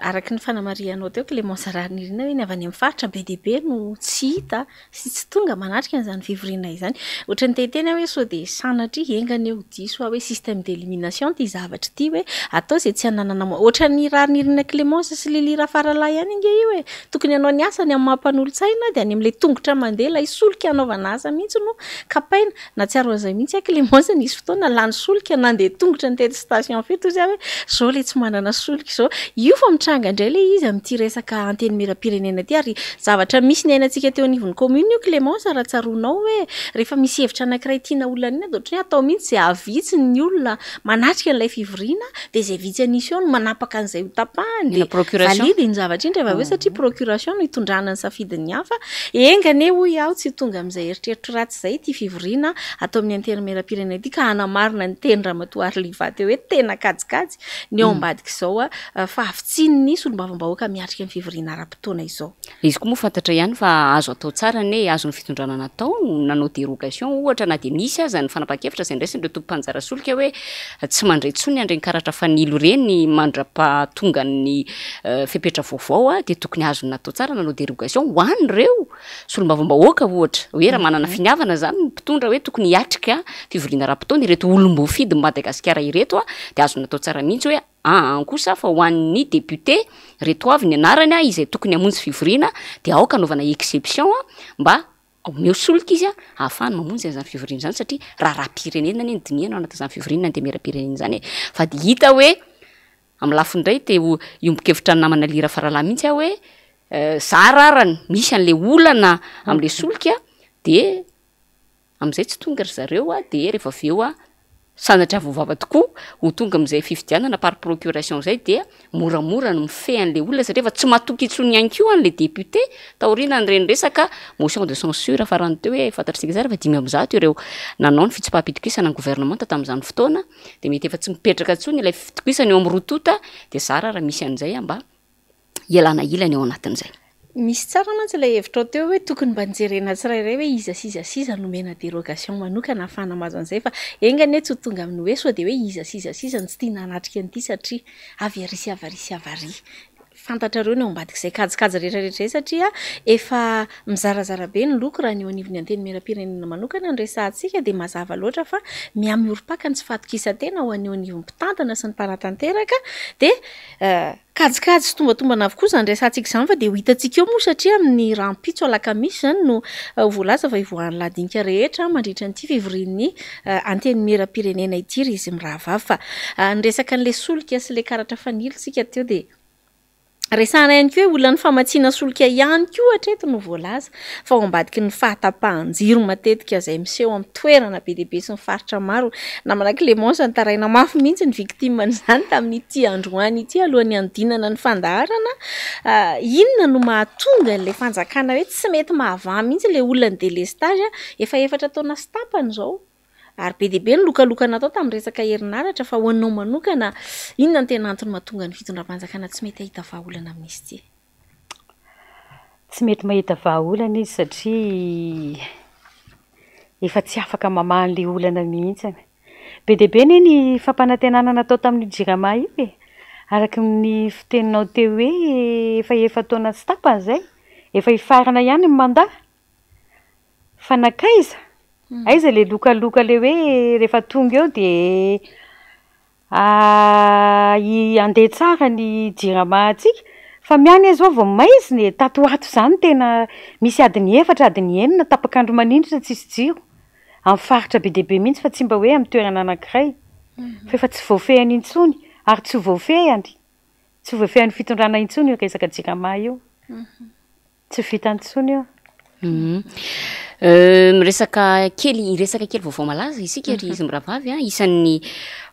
araky ny fanamarianao teo Clémence Rarinirina hoe ny avy any amin'ny faritra be dia be no tsy hita sy tsy tonga manatrika an'izany fivoriana izany. Ohatra ny tetena hoe sao dia sanatry engany eo diso hoe système d'élimination ty zavatra ty hoe atao izay tsy hananana ohatra ny Rarinirina Clémence sy Lili Rafaralahy ihany inge io hoe tokony hanao ny asany amin'ny mampanolo-tsaina dia any amin'ilay tongotra mandeha ilay solika anaovana asa mihitsy no kapaina na tsy aro an'izay mihitsy Clémence nisy fotoana lany solika nandeha tongotra ny tety station fito izy hoe zao le tsy manana solika izao. Io fa mitranga indray le izy amin'ity resaka anteny mera-pirenena ty ary zavatra misy ny ainantsika teo anivon'ny commune io Clémence raha tsaronao hoe rehefa misy hevitra anankiray tiana olona iny dia ohatry ny atao mihitsy izay avitsy ny olona manatrika an'ilay fivoriana dia izay vitsy anisy eo no manapaka an'izay ho tapahany dia valide ny zavatra iny rehefa hoe satria procuration no hitondrana ny safidin'ny hafa engane hoy aho tsy tonga amin'izay eritreritro ratsy izay ty fivoriana atao amin'ny anteny mera-pirenena ity ka hanamarina ny teny Ramatoa Arliva teo hoe tena kajikajy ny ao ambadika izao fa avitsiny ny solombavam-bahoaka miatrika ny fivoriana ara-potoana izao. Izy koa moa fantatra ihany fa azo atao tsara ny azo ny fitondrana natao nanao dérogation ohatra na dia misy aza ny fanapa-kevitra izay ndraisin'ireo tompo-panjara solika hoe tsy mandray tsony andreny karatra fanilo reny mandra-pahatonga ny fepetra vaovao dia tokony azo natao tsara nanao dérogation ho an'ireo solombavam-bahoaka ohatra hoe raha manana finiavana zany ny mpitondra hoe tokony hiatrika fivoriana ara-potoana ireto olom-boafidy Madagasikara ireto dia azo natao tsara mihitsy hoe kosa fa ho an'ny député reto avy ny anarany izay tokony hamonjy fivoriana dia aoka anaovana exception mba omeo solika izy ahafahany mamonjy an'izany fivoriana izany satria raha-pirenena ny diniana ao anatin'izany fivoriana ny mera-pirenena izany fa dia hita hoe amin'ny lafiny indray dia iombon-kevitra ny namana Lili Rafaralahy mihitsy aho hoe zararany misy an'ilay olana amin'ilay solika dia amin'izay tsy tonga ry zareo dia rehefa avy eo sanatry avovava tokoa ho tonga amin'izay fifidianana par procuration zay dia moramora no mifehy an'ilay olona satria efa tsy mahatoky itsony ihany koa an'ilay député taoriana an'ireny resaka motion de censure farany teo hoe fantatritsika tsara fa 5-1 ireo nanao ny fitsim-pahapitokisana ny gouvernement tamin'izany fotoana dia mety efa tsy mipetraka intsony ilay fitokisana eo amin'ny rotota dia zara raha misy an'izay mba ialana ilany ao anatin'izay. Misy tsara mantsy ilay hevitra teo hoe tokony mba nijerena tsirairay hoe iza siza nomena dérogation manokana ahafahana mazo an'izay fa engany tsy ho tonga amin'ny hoe sao dia hoe iza siza ny tsy tiana hanatrika an'ity satria avy ary sy avary. Fantatrareo ny ao ambadika izay kajikajy rehetrarehetra satria efa mizarazara be ny loko raha ny eo anivon'ny anteny mera-pirenena manokana ny resahantsika dia mazava loatra fa miamioripaka ny tsy fahatokisa-tena ho an'eo anivon'ny mpitantana sy ny mpanatanteraka dia kajikajy sy tombatombana avokoa izany resantsika izany fa dia ho hitantsika eo moa satria amin'ny rahampitso alakamisy izany no voalaza fa hivoahan'ny ladinika rehetra mandritra nyity fivorian'ny anteny mera-pirenena ity ry izy mirahavavy fa ny resaka n'ilay solika sy ilay karatra fanilo sika teo dia resahana ihany koa hoe olona ny famatsiana solika ihany koa hatreto no voalaza fa ao ambadiky ny fahatapahan-jiro matetika izay miseho amin'ny toerana be dia be sy ny faritra maro namana Clémence ny taraina mafy mihitsy ny victime n'izany tamin'ity androany ity alohan'ny andinana ny fandaharana inona no mahatonga n'ilay fanjakana hoe tsy mety mahavà mihitsy ilay olona ny délestage efa efatra taona sy tapany izao ary be dia be ny lokalokana atao tamin'ny resaka herinaratra fa ho anao manokana inona ny tena antony mahatonga ny fitondram-panjakana tsy mety ahita vahaolana amin'izy ity? Tsy mety mahita vahaolana izy satria efa tsy afaka mamaha an'ilay olana mihitsy. Be dia be ny fampanantenana natao tamin'ny JIRAMA io araka ny fiteninao teo hoe efa taona sy tapany izay efa ifarana ihany ny mandaha fa nakaiza aiza le lokaloka le hoe rehefa tonga eo de andeha tsara ny jiramaantsika fa miany azy ao vao maiziny tatoato zany tena misy adiny 4 adiny 9 tapakandro manindritra tsisy jiro amin'ny faritra be deaibe mihitsy fa tsy mba hoe amin'ny toerana anankiray fa efa tsy voafehany intsony ary tsy voafehany tsy voafehany fitondrana intsony io resaka jirama io tsy vitantsony io miresaka kely vaovao malaza isika ry izy miravavy isan'ny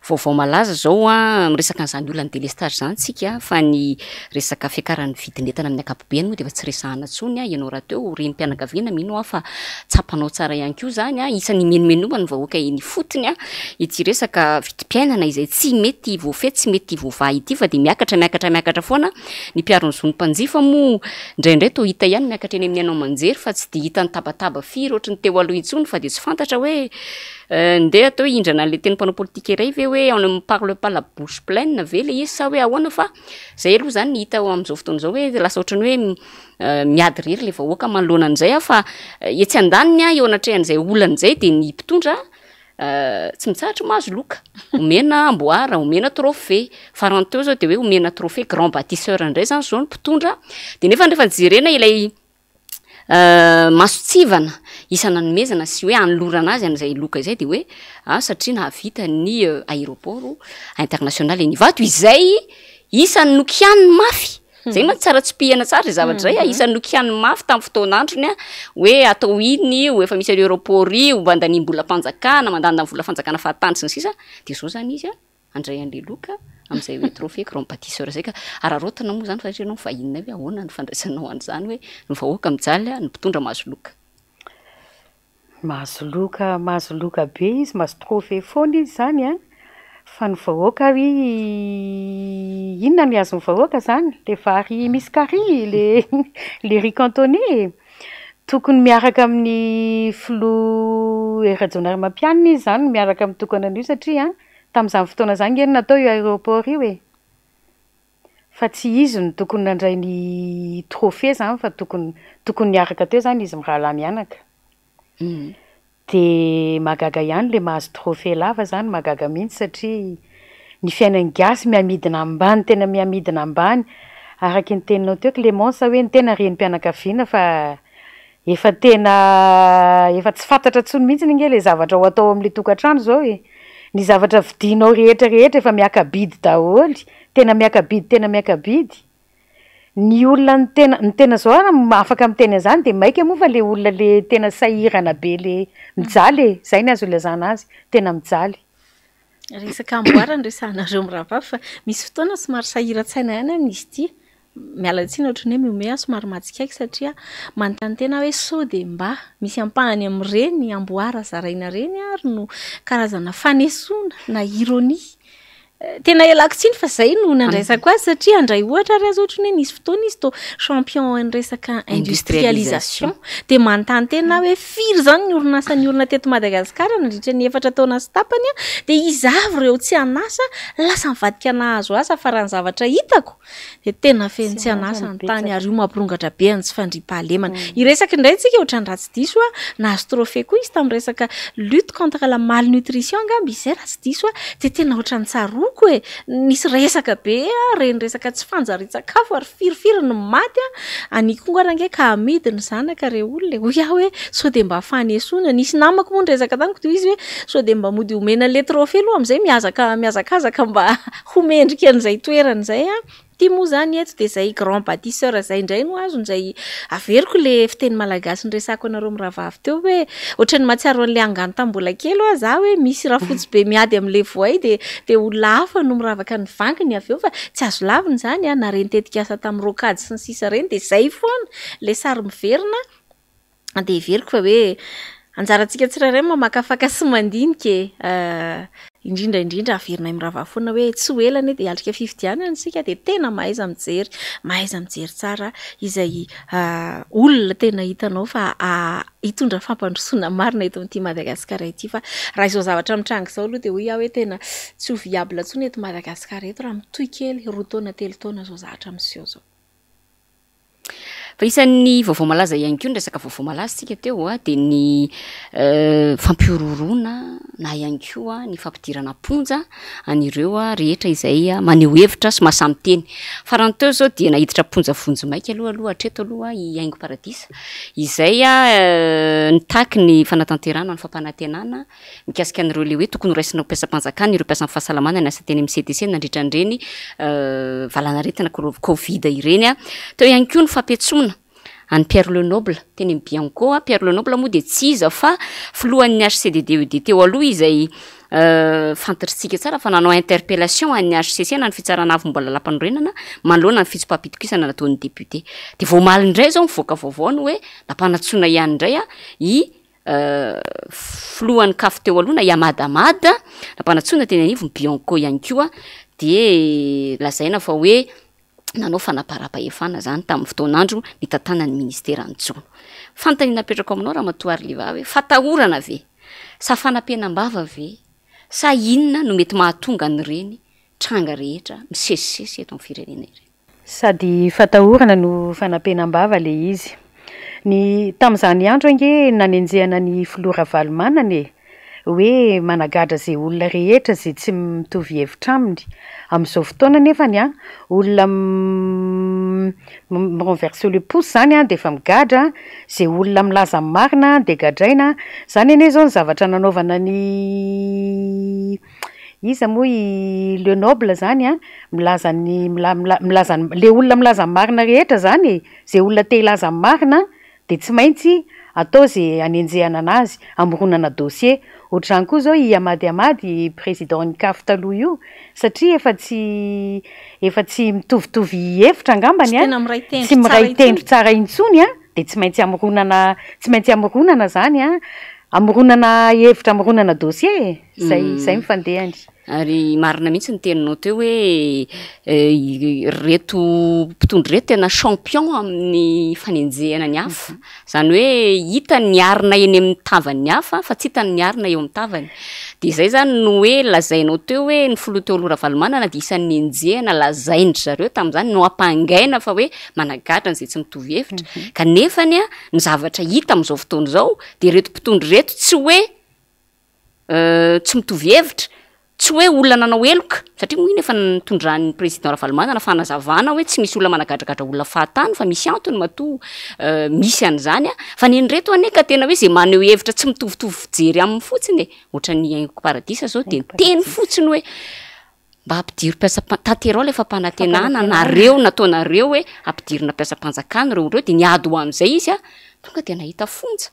vaovao malaza zao miresaka an'izany olona ny délestage zany tsika fa ny resaka fiakaran'ny vidin'entana amin'ny ankapobeny moa de efa tsy resahana tsony ianao raha teo renim-pianakaviana mino fa tsapanao tsara ihany koa zany isan'ny menomenoa ny vahoaka ny fotony ity resaka vidim-piainana izay tsy mety voafehy tsy mety voavaha ity fa de miakatra foana ny mpiarony zony mpanjifa moa indraindray to hita ihany miakatra eny amin'ny anao manjery fa tsy de hita ny tabataba firy ohatry ny teo aloha intsony fa de tsy fantatra hoe ndeha atao indrana le teny mpanao politika iray ve hoe on ne parle pas la bouche pleine ve le izy sa hoe ahoana fa zay aloha zany hita amin'izao fotoana zao hoe lasa ohatrany hoe miady rery le vahoaka manoloana an'izay fa etsy andaniny eo anatrehan'izay olan'izay de ny mpitondra tsy mitsahatra mahazo loka omena amboara omena trophée farany teo zao de hoe omena trophée grand bâtisseur indray zany zao ny mpitondra de nefa jerena ilay masotsivana isana nomezana sy hoe anolorana azy an'izay loka izay de hoe satria nahavita ny aéroport international eny Ivato izay isany nokian'ny mafy zay ma tsara tsy pihana tsara zavatra zay isany nokian'ny mafy tamin'ny fotoan'androny hoe atao iny io efa misy aéroport io mandanimbola mpanjakana mandanda vola fanjakana fahatany sy ny sisa de zao zany izy andray an'le loka am'izay hoe trophée grand bâtisseur zay ka ararotana moa zany fa satria anao fahinona hoe ahoana ny fandraisanao an'izany hoe ny vahoaka mijaly ny mpitondra mahazo loka be izy mahazo trophée foana izy zany fa ny vahoaka inona ny azony vahoaka zany le vary misy carry le riz cantonné tokony miaraka amin'ny filo erajonary mampianina izy zany miaraka amin'ny tokana an'io satria tamin'izany fotoana zany eny natao io aéroport io fa tsy izy ny tokony nandray ny trophée zany fa tokony miaraka teo zany izy mirahalahy mianaka de magaga ihany le mahazo trophée lava zany magaga mihitsy satria ny fiainany gasy miamidina ambany tena miamidina ambany araky ny teninao teo Clémence hoe ny tena renim-pianakaviana fa efa tsy fantatra tsony mihitsy nge le zavatra ho atao amin'le tokantrano zao ny zavatra vidinao rehetrarehetra efa miakabidy daholy tena miakabidy ny olona ny tena zao afaka miteny an'izany de maika moa fa le olona le tena sahirana be le mijaly zay ny azo ilazana azy tena mijaly resaka amboarany resanareo miravavy fa misy fotoana somary sahiran-tsaina ihany amin'izy ity mialatsiny ohatrany hoe miome somary matsikaiky satria manontany tena hoe sao de mba misy ampahany amin'ireny amboara zaraina reny ary no karazana fanesoana na ironia tena ialako tsiny fa zay no nandraisako azy satria andray ohatra ary azy ohatrany hoe nisy fotoana izy to champion ny resaka industrialisation de manontany tena hoe firy zany ny orinasan'ny olona teto Madagasikara nandritra ny 4 taona sy tapany de izavy reo tsy anasa lasa mivadika nahazo asa farany zavatra hitako de tena feno tsy anasa ny tany ary io mampirongatra be ny tsy fandriam-pahalemana iresaka indray tsika ohatrany raha tsy diso nahazo trophée koa izy tamin'ny resaka lutte contre la malnutrition angamba izay raha tsy diso de tena ohatrany tsaro nisy resaka be reny resaka tsy fanjari-tsakafo ary firifiri ny maty anikongarange ka amidy ny zanaka re olona hoy aho hoe sao de mba fanesoana nisy namako moa ny resaka taniko toy izy hoe sao de mba mody homena le trophée aloha am'izay miazakazaka mba homendrika an'izay toerana zay ty moa zany eto de zay grand bâtisseur zay indray no azon'izay averiko le fiteny malagasy ny resako anareo miravavy teo hoe ohatrany matsiaro an'le angano tambola kely oa za hoe misy raha fotsy be miady am'le voay de olona hafa no miravaka ny vanginy avy eo fa tsy azo laviny zany na reny tetika asa tamin'ny rokady sy ny sisa reny de zay foana le sary miverina de everiko fa hoe anjarantsika tsirairay mamakafaka sy mandinika indrindra averina miravavy foana hoe tsy ho elany de alika fifidianana sika de tena mahaiza mijery tsara izay olona tena hitanao fa hitondra fampandrosoana marina eto amin'ity Madagasikara ity fa raha izao zavatra mitranga zao aloha de hoy aho hoe tena tsy ho viable tsony eto Madagasikara eto raha mitoy kely 2 taona 3 taona zao zavatra miseho zao fa isan'ny vaovao malaza ihany koa ny resaka vaovao malaza tsika teo a de ny fampiororona na ihany koa ny fampidirana ponja anireo a rehetra izay maneho hevitra sy mahasamy teny farany teo zao dia nahiditra ponja vonjy maika aloha hatreto aloha i aingo paradisa izay nitaky ny fanatanterana ny fampanantenana mikasika an'ireo le hoe tokony raisina mpiasa-panjakana ireo mpiasa fahasalamana ny asa teny amin'ny CDC nandritra an'ireny valanaretina covid ireny teo ihany koa ny fampiatsoana any Pierre Lenoble teny amin'ny Bianco Pierre Lenoble moa de tsy iza fa filohan'ny HCDD teo aloha izay fantatritsika tsara fa nanao interpellation an'ny HCC na ny fitsarana avy mbola lampanorenana manoloana ny fitsopapitokisana nataon'ny député de voamaly indray zao mivoaka vaovao ny hoe nampanatsoana ihany indray i filohan'ny kafo teo aloha na iamadamada nampanatsoana teny anivony Bianco ihany koa de lazaina fa hoe nanao fanaparam-pahefana zany tamin'ny fotoanandro nitantanan'ny ministera antsono fantany napetrako aminao raha matoa Arliva hoe fatahorana ve sa fanampenam-bava ve sa inona no mety mahatonga an'ireny tranga rehetra misesisesy eto amin'ny firenena ireny sady fatahorana no fanampenam-bava le izy ny tamin'izany andro ange nanenjehana ny filora valomanana hoe managadra zay olona rehetra zay tsy mitovy hevitra aminy amin'izao fotoana nefany olona renverser le pouce zany de efa migadra zay olona milaza marina de gadraina zany ane zao ny zavatra nanaovana ny iza moa i Lenoble zany milaza le olona milaza marina rehetra zany zay olona te hilaza marina de tsy maintsy atao zay anenjehana anazy amoronana dossier ohatrany koa zao i amady président ny CAF taloha io satria efa tsy mitovitovy hevitra angambany tsy miray tendro tsara intsony de tsy maintsy amoronana zany amoronana hevitra amoronana dossier zay mifandehany ary marina mihitsy ny teninao teo hoe reto mpitondry reto tena champion amin'ny fanenjehana ny hafa zany hoe hita ny arina eny amin'ny tavany hafa fa tsy hita ny arina eo amin'ny tavany de zay zany no hoe lazainao teo hoe ny filoha teo aloha Ravalomanana de isan'ny enjehana lazaindry zareo tamin'izany no ampangaina fa hoe managadra an'izay tsy mitovy hevitra kanefany ny zavatra hita amin'izao fotoana izao de reto mpitondry reto tsy hoe tsy mitovy hevitra tsy hoe olona nanao eloka satria moa iny efa nitondran'ny président Ravalomanana fanazavana hoe tsy misy olona managadragadra olona fahatany fa misy antony matoa misy an'izany fa ny reto aneka tena hoe zay maneho hevitra tsy mitovitovy fijery amin'ny fotsiny ohatran'ny aingo paradisa zao de teny fotsiny hoe mba ampidiro tanterao le fampanantenana nareo nataonareo hoe ampidirina mpiasa-panjakana reo de niady ho am'izay izy tonga de nahita fonja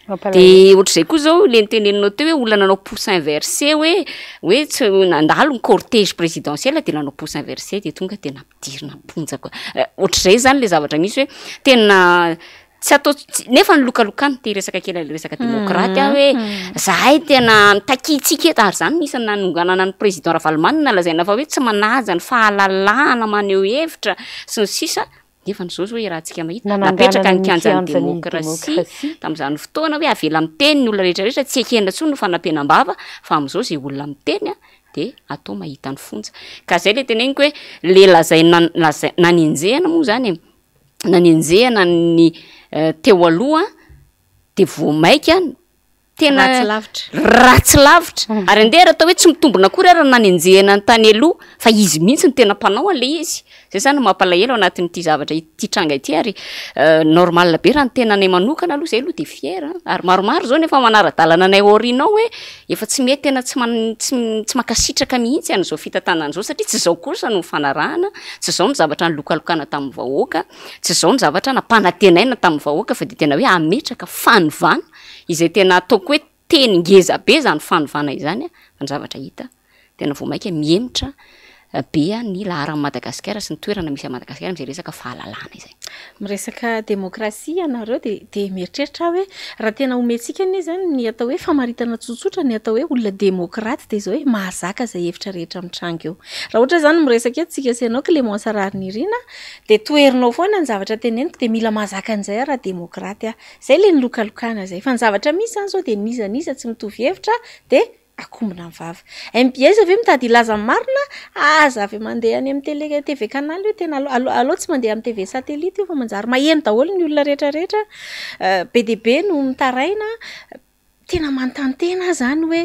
de ohatr'izay koa zao le niteneninao teo hoe olona nanao pouce inversé hoe tsy nandalo ny cortège présidentiel de nanao pouce inversé de tonga de nampidirina ponja koa ohatr'izay zany le zavatra misy hoe tena tsy atao nefa nylokalokany te resaka kely le resaka demokraty hoe zahay tena mitakitsika eto ary zany nisy nanonganana ny président Ravalomanana lazaina fa hoe tsy manaja ny fahalalahana maneho hevitra sy ny sisa nefa n'izao zao hoe raha tsika mahita napetraka ny kianjan'ny demokrasia tamin'izany fotoana hoe avela miteny ny olona rehetrarehetra tsy ekena tsony no fanampenam-bava fa amin'izao zay olona miteny de atao mahita ny fonja ka zay le teneniko hoe le lazay nanenjehana moa zany nanenjehana ny teo aloha de voamaika tena ratsy lavitra ary andera atao hoe tsy mitombona akory ara nanenjehana ny tany aloha fa izy mihitsy ny tena mpanao an'le izy zay zany mampalahelo anatin'ity zavatra ity tranga ity ary normal be raha ny tena anay manokana aloha zay aloha de fiera ary maromaro zao nefa manara-dalana anay orinao hoe efa tsy mety tena tsy makasitraka mihitsy an'izao fitantanan'izao satria tsy zao kosa no fanarahana tsy zao ny zavatra nylokalokana tamin'ny vahoaka tsy zao ny zavatra nampanantenaina tamin'ny vahoaka fa de tena hoe ametraka fanovana izay tena ataoko hoe teny ngeza be zany fanovana izany fa ny zavatra hita tena voamaika miemitra be ny laharan'i Madagasikara sy ny toerana misy a Madagasikara amin'izay resaka fahalalana izay miresaka demokrasia ianareo de mieritreritra hoe raha tena omentsika anie zany ny atao hoe famaritana tsotsotra ny atao hoe olona demokraty de zao hoe mahazaka zay hevitra rehetra mitranga eo raha ohatra zany miresaka eto tsika sy ianao Clémence Rarnirina de toerinao foana ny zavatra teneniko de mila mahazaka an'izay raha demokraty zay le nilokalokana zay fa ny zavatra misy zany zao de niza tsy mitovy hevitra de akombona ny vava MPS avy mitady ilaza marina aza avy mandeha any amin'ny télé TV canal io tena aloha tsy mandeha amin'ny TV satellite io fa manjary maheno daholo ny olona rehetrarehetra BDB no mitaraina tena manontany zany hoe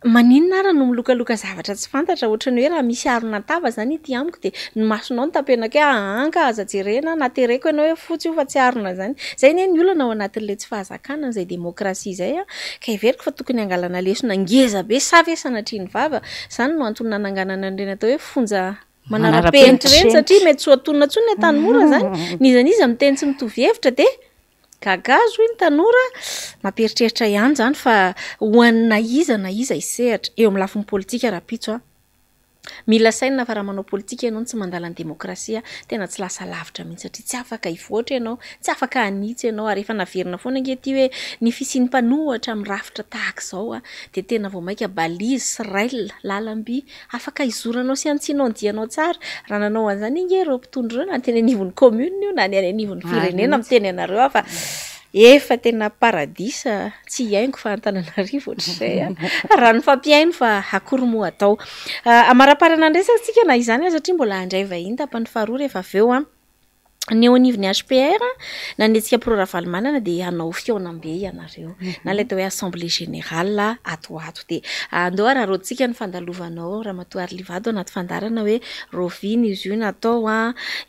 maninona ara no milokaloka zavatra tsy fantatra ohatrany hoe raha misy arona tava zany ity amiko de ny masonao no tapenaka anka aza jerena na tereko ianao hoe fotsy io fa tsy arona zany zay ny olona ao anatin'le tsy fahazakana zay demokrasia zay ka everiko fa tokony angalana lesona ngeza be sa ve sanatriany vava zany no antony nananganana an'ireny atao hoe fonja manara-penitra reny satria mety tsy atonona tsony ny tany mora zany nizaniza miteny tsy mitovy hevitra de gagazo iny tanora mamperitreritra ihany zany fa hoanina na iza isehatra eo amin'ny lafiny politika rapitso mila saina fa raha manao politika ianao tsy mandala ny demokrasia tena tsy lasa lavitra mihitsy satria tsy afaka hivoatra ianao tsy afaka hanitsy ianao ary efa naverina foana ange ty hoe ny fisian'ny mpanohatra amin'ny rafitra tahaka izao de tena vao maika balizy sy rail lalamby afaka hizoranao sy antsianao dianao tsara raha nanao an'izany inge ireo mpitondro ireo na teny anivon'ny commune io na ny any anivon'ny firenena miteny anareo fa efa tena paradisa tsy hiaingo fa Antananarivo ohatr'izay raha ny fampiaino fa akory moa atao amaraparana andresaka tsika na izany satria mbola handray vahiny tapany faharoa rehefa avy eo ny eo anivon'ny HPR nanetsika proravalymanana de hanao fionam-be ianareo na le atao hoe assemblée générale ato de andao raharotsika ny fandalovanao Ramatoa Arlivado anaty fandarana hoe roviny izy io natao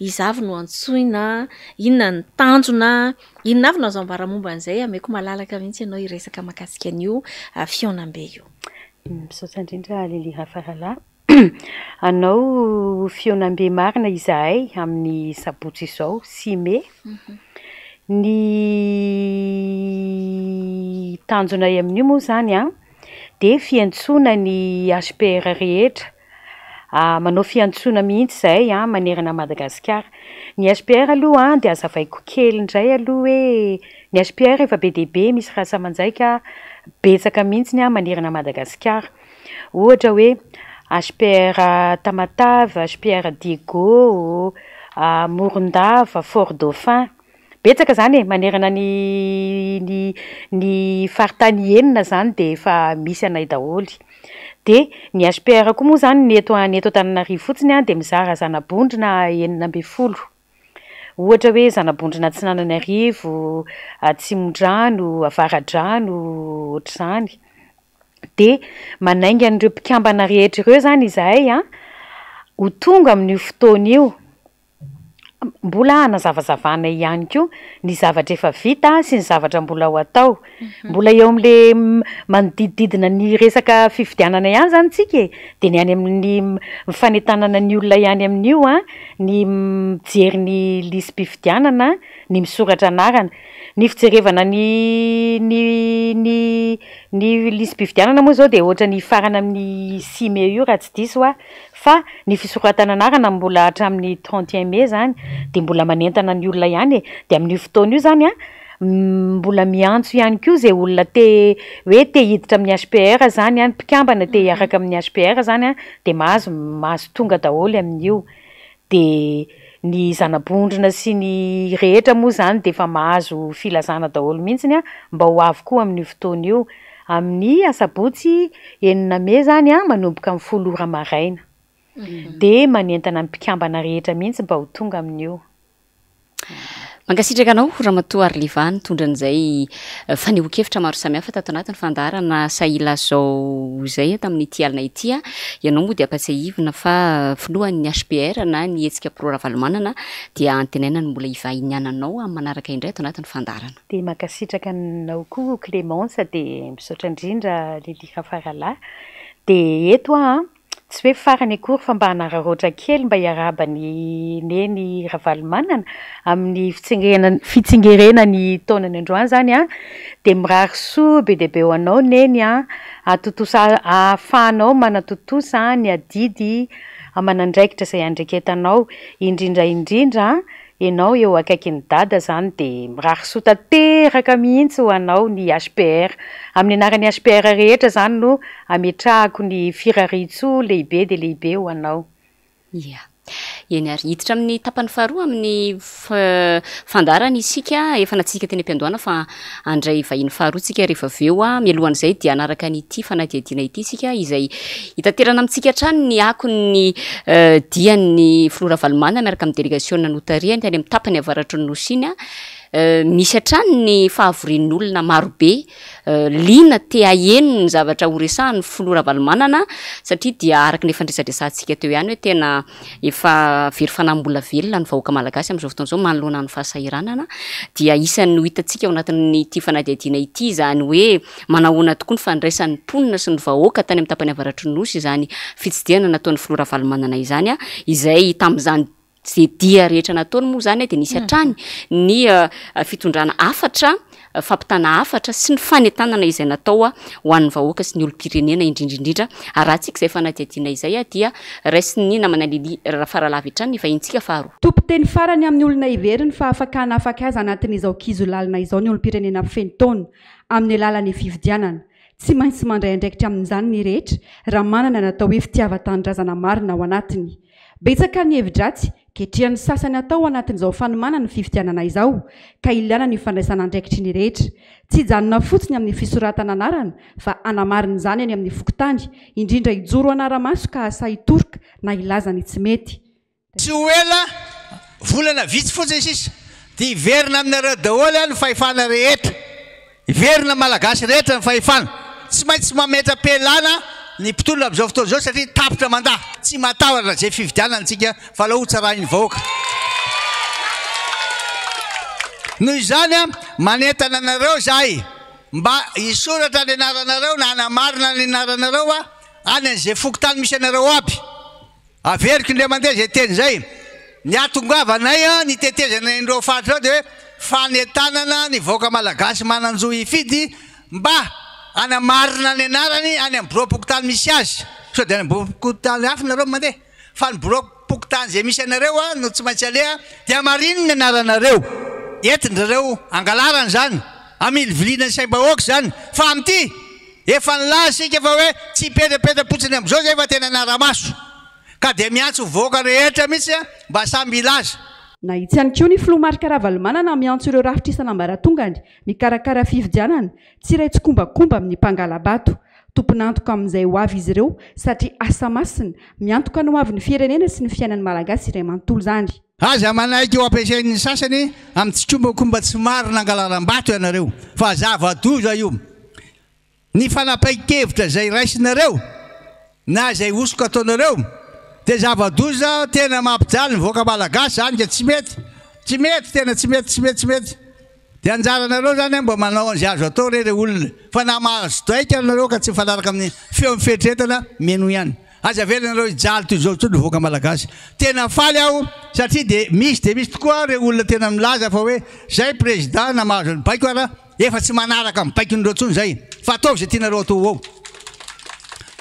izavy no antsoina inona ny tanjona inona avy no azo ambara momba an'izay ameko malalaka mihitsy ianao iresaka makasika an'io fionam-be io misaotra indrindra Lili Rafarala anao fionam-be marina izahay amin'ny sabotsy izao 6 mai ny tanjonay amin'io moa zany de fiantsona ny HPR rehetra manao fiantsona mihitsy zahay manerana Madagasikara ny HPR aloha de azavaiko kely indray aloha hoe ny HPR efa BDB misy raha samanjaika betsaka mihitsy manerana Madagasikara ohatra hoe HPR Tamatave, HPR Diego, Morondava, Fort Dauphin. Betsaka zany manerana ny faritany enina zany de efa misy anay daholy. De ny HPR koa moa zany neto Antananarivo fotsiny de mizara zanabondrina 900. Ohatra hoe zanabondrina Antsinananarivo, Atsimondrano, Avaradrano, ohatr'izany. De manainga an'ireo mpikambana rehetra ireo zany izahay ho tonga amin'io fotoana io mbola anazavazavana ihany koa ny zavatra efa vita sy ny zavatra mbola ho atao mbola eo amin'le manodidididina ny resaka fifidianana ihany zany tsika de ny any amin'ny mifanentanana ny olona ihany amin'io ny mijery ny lisy mpifidianana ny misoratra anarana ny fijerevana ny lisy mpifidianana moa zao de ohatra ny farana amin'ny 6 mai io raha tsy diso fa ny fisoratana anarana mbola hatramin'ny 31 mai zany de mbola manentana ny olona ihany de amin'io fotoana io zany mbola miantso ihany koa zay olona te hiditra amin'ny HPR zany mpikambana te hiaraka amin'ny HPR zany de mahazo tonga daholo amin'io de ny zanabondrina sy ny rehetra moa zany de efa mahazo filazana daholo mihitsy mba ho avy koa amin'io fotoana io amin'ny asabotsy 9 mai zany manomboka amin'ny 10 ora maraina de manentana ny mpikambana rehetra mihitsy mba ho tonga amin'io. Mankasitraka anao Ramatoa Arliva nitondra an'izay fanehoan-kevitra maro samihafa tato anatin'ny fandarana Saila zao izay tamin'ity alina ity ianao moa dia ampatsiahivina fa filohan'ny HPR na ny hetsika proravalymanana dia antenaina ny mbola ivahiniananao amin'ny manaraka indray ato anatin'ny fandarana. De mankasitraka anao koa Clémence de misaotra indrindra Lili Rafarala de eto tsy hoe farany akory fa mba hanararoatra kely mba hiarabany neny Ravalomanana amin'ny fitsingerenany taonany androany zany de mirary soa be de be ho anao neny atotosa ahafahanao manatotosa ny adidy amanandraikitra izay andreketanao indrindra ianao eo akaikin'ny dada zany de mirary soa tanteraka mihitsy ho anao ny HPR amin'ny anaran'ny HPR rehetra zany no ametrahako ny firaritso lehibe de lehibe ho anao. Ia. eny ary hiditra amin'ny tapany faharoa amin'ny fandarana isika efa natsika teny am-piandohana fa andray vahiny faharoa tsika rehefa avy eo mialohan'izay dia anaraka n'ity fanadihadiana ity isika izay hitaterana amintsika hatrany ny akon'ny dian'ny Flora Valomana miaraka amin'ny délégation notaria tany amin'ny tapany avaratry ny nosy iny misy hatrany ny fahavorian'olona marobe lina te aheno ny zavatra horesahan'ny Flora Valomanana satria dia araka ny fandraisan-dresantsika teo ihany hoe tena efa very fanambola velona ny vahoaka malagasy amin'izao fotoana izao manoloana ny fahasahiranana dia isan'ny ho hitantsika ao anatin'ny ity fanadihadiana ity izany hoe manahoana tokoa ny fandraisan'ny mponina sy ny vahoaka tany amin'ny tapany avaratry ny nosy izany fitsidiana nataon'ny Flora Valomanana izany izay tamin'izany zay dia rehetra nataony moa izany dia nisy hatrany ny fitondrana afatra fampitana afatra sy ny fanentanana izay natao ho an'ny vahoaka sy ny olom-pirenena indrindrindrindra arahantsika izay fanadihadiana izay dia raisiny namana Lily Rafaralava hatrany ny vahintsika faharoa. Tompo-teny farany amin'ny olona iveriny fa afaka hanafaka azy anatin'izao kizo lalina izao ny olom-pirenena feno taona amin'ny alalan'ny fifidianana. Tsy maintsy mandray andraikitra amin'izany ny rehetra raha manana natao hoe fitiavan-tanindrazana marina ao anatiny. Betsaka ny hevidratsy ketrihan'ny sasany atao anatin'izao fanomanana ny fifidianana izao ka ilana ny fandraisana andraikitry ny rehetra. Tsy janona fotsiny amin'ny fisoratana anarana fa anamarina izany any amin'ny fokontany indrindra hijoro anaramaso ka asa hitoroka na ilazany tsy mety. Tsy ho ela volana vitsy fotsiny sisa dia hiverina aminareo daholo ny fahefana rehetra, hiverina malagasy rehetra ny fahefana, tsy maintsy mametra-pelana ny mpitolona amin'izao fotoana izao satria tapitra mandaha tsy matahotra zay fifidianana antsika fa lao tsarahiny vahoaka. Noho izany manentana anareo zahay mba hisoratra ny anaranareo na hanamarina ny anaranareo any an'izay fokontany misy anareo aby. Averiko indray mandeha zay teny zay. Ny atongavanay ny tetezana indreo faritra dia hoe fanentanana ny vahoaka malagasy mananjo hifidy mba anamarina ny anarany any amin'ny boro-pokotany misy azy. So dia ny boro-pokotany hafa nareo mandeha fa ny boro-pokotany zay misy anareo no tsy maintsy aleha dia mariny ny anaranareo. Entindrareo angalarana zany, amilivilina ny saim-bahoaka zany fa amin'ity efa nilaza sika fa hoe tsy petrapetra-potsiny amin'izao zay fa tena anara-maso ka dia miantso vahoaka rehetra mihitsy mba samby ilaza. Na itsy ihany koa ny filomarika Ravalomanana miantso ireo rafitra isan'ambaratongany mikarakara fifidianana tsy iray tsokombakomba amin'ny mpangala-bato. Tomponantoka amin'izay ho avy izy ireo satria asa masina miantoka ny ho avy ny firenena sy ny fiainan'ny malagasy iray manontolo izany. Aza manaiky eo ampiasain'ny sasany amin'ny tsokombakomba tsy marina angalaram-bato ianareo fa zava-doza io. Ny fanapahan-kevitra zay raisinareo na zay osoka ataonareo dia zava-doza tena mampijaly ny vahoaka malagasy zany ka tsy mety tena tsy mety dia anjaranareo zany mba manao an'izay azo atao re olona fa na mahazo daika nareo ka tsy mifanaraka amin'ny feo mifetretana meno ihany. Aza velanareo hijaly toy izao ny vahoaka malagasy tena faly aho satria dia misy tokoa re olona tena milaza fa hoe zay président na mahazo ny baiko ara efa tsy manaraka amin'ny baikon'ireo tsony zay fa ataovy zay tianareo atao ao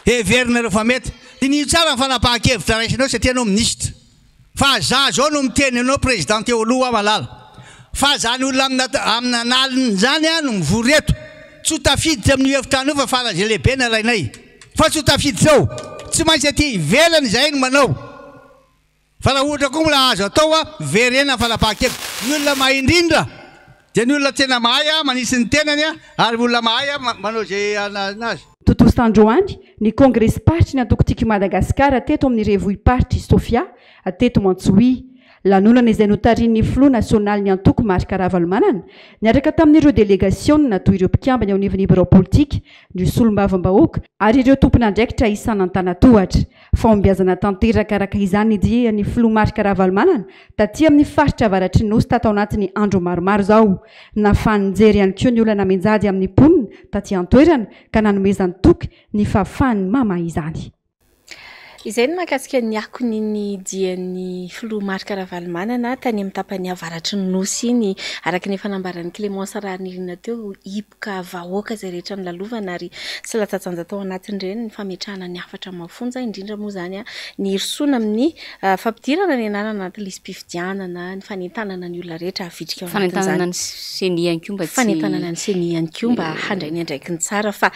heverinareo fa mety. Ny tsara ny fanapahan-kevitra raisinao satria anao ministra fa za zao no miteny anao président teo aloha malala fa zany olona amin'ny analiny zany no mivoreto tsy ho tafiditra amin'ny hevitrany io fa faraza lehibe na rainay fa tsy ho tafiditra ao tsy maintsy aty ivelany zay no manao fa raha ohatra koa mbola azo atao verena fanapahan-kevitra. Ny olona mahay indrindra dia ny olona tena mahay manisy ny tenany ary olona mahay manao zay anazy. Tontolo tandroany ny congrès party ny antokotiko Madagasikara teto amin'ny revohim-party Sofia teto Mantsohi. Lanonana izay notarian'ny Flou national ny antoko marika Ravalomanana niaraka tamin'ireo délégation natao ireo mpikambana ao anivon'ny birao politika ny solombavam-bahoaka ary ireo tompona andraikitra isan'antanatohatra. Fahombiazana tanteraka araka izany dian'ny Flou marika Ravalomanana taty amin'ny faritra avaratry ny nosy tato anatin'ny andro maromaro zao. Nafanjery ihany koa ny olana menjady amin'ny mponina taty antoerana ka nanomezany toky ny fahafahany mama izany. Izay no mahakasika ny akon'ny dian'ny Flou marika Ravalomanana tany amin'ny tapany avaratry ny nosy iny araka ny fanambaran'ny Clémence Rahanirina teo hipoka vahoaka izay rehetra nylalovana ary sy latsatsanja tao anatin'ireny ny fametrahana ny afatra mafonja indrindra moa izany ny hirosona amin'ny fampidirana ny anarana anaty listim-pifidianana ny fanentanana ny olona rehetra avitrika ao anatin'izany. Fanentanana ny seni ihany koa mba fanentanana ny seni ihany koa mba handray ny andraiky ny tsara fa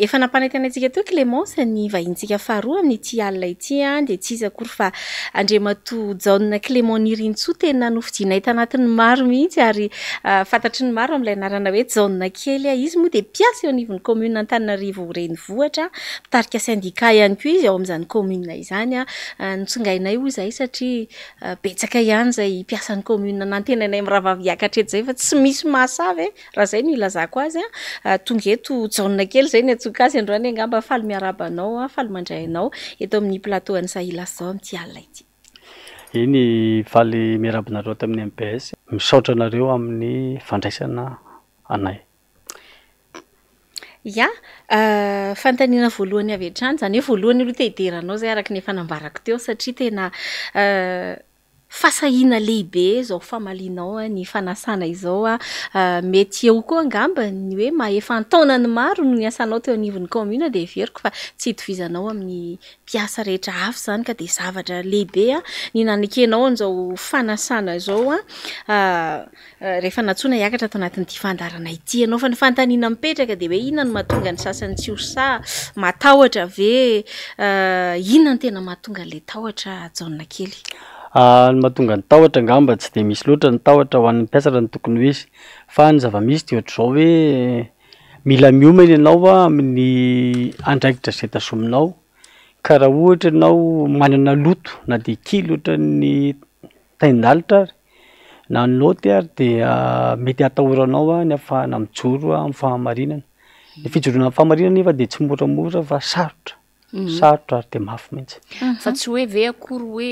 efa nampanetana antsika teo Clémence ny vahintsika faharoa amin'ny ity alina ity dia tsy izy akory fa Andriamatoa Jaune Clément Nirintsoa tena nofidiana ita anatin'ny maro mihitsy ary fantatry ny maro amin'ilay anarana hoe Jaune kely izy moa dia mpiasa eo anivon'ny commune Antananarivo renivohitra mitarika syndicat ihany koa izy ao amin'izany commune izany nitsongainay hoy izay satria betsaka ihany izay mpiasan'ny commune nantenanay miravaviakatra eto izay fa tsy misy mahasavy raha izay no ilazako azy tonga eto Jaune kely izay ny atsoka azy androany angamba faly miarabanao faly mandray anao eto amin'ny plateau an'ny Sahilas zao amin'ity alina ity. Iny faly miarabinareo tamin'ny MPS misaotra anareo amin'ny fandraisana anay. Ya, fantaniana voalohany avy hatrany zany hoe voalohany aloha te-hideranao zay araka ny efa nambarako teo satria tena fasahina lehibe zao famalinao ny fanasana izao mety eo koa angamba ny hoe mahefantaonany maro no ny asanao teo anivon'ny commune dia veriko fa tsy hitovizanao amin'ny mpiasa rehetra hafa zany ka dia zavatra lehibe ny nanekenao an'izao fanasana izao rehefa natsoina hiakatra tao anatin'ity fandarana ity ianao fa ny fantaniana mipetraka dia hoe inona no mahatonga ny sasany tsy hosa matahotra ve inona no tena mahatonga an'ilay tahotra Jaune kely? Ny mahatonga ny tahotra angamba tsy dia misy loatra ny tahotra ho an'ny mpiasa raha ny tokony ho izy fa ny zava-misy dia ohatr'izao hoe mila miomana ianao amin'ny andraikitra izay tazominao ka raha ohatra ianao manana loto na dia kely ohatra ny taindalitra ary na ny naoty ary dia mety hatahoranao ny ahafahana mijoro amin'ny fahamarinana. Ny fijoroana amin'ny fahamarinana nefa dia tsy moramora fa sarotra. Sarotra ary dia mafy mihitsy. Fa tsy hoe ve akory hoe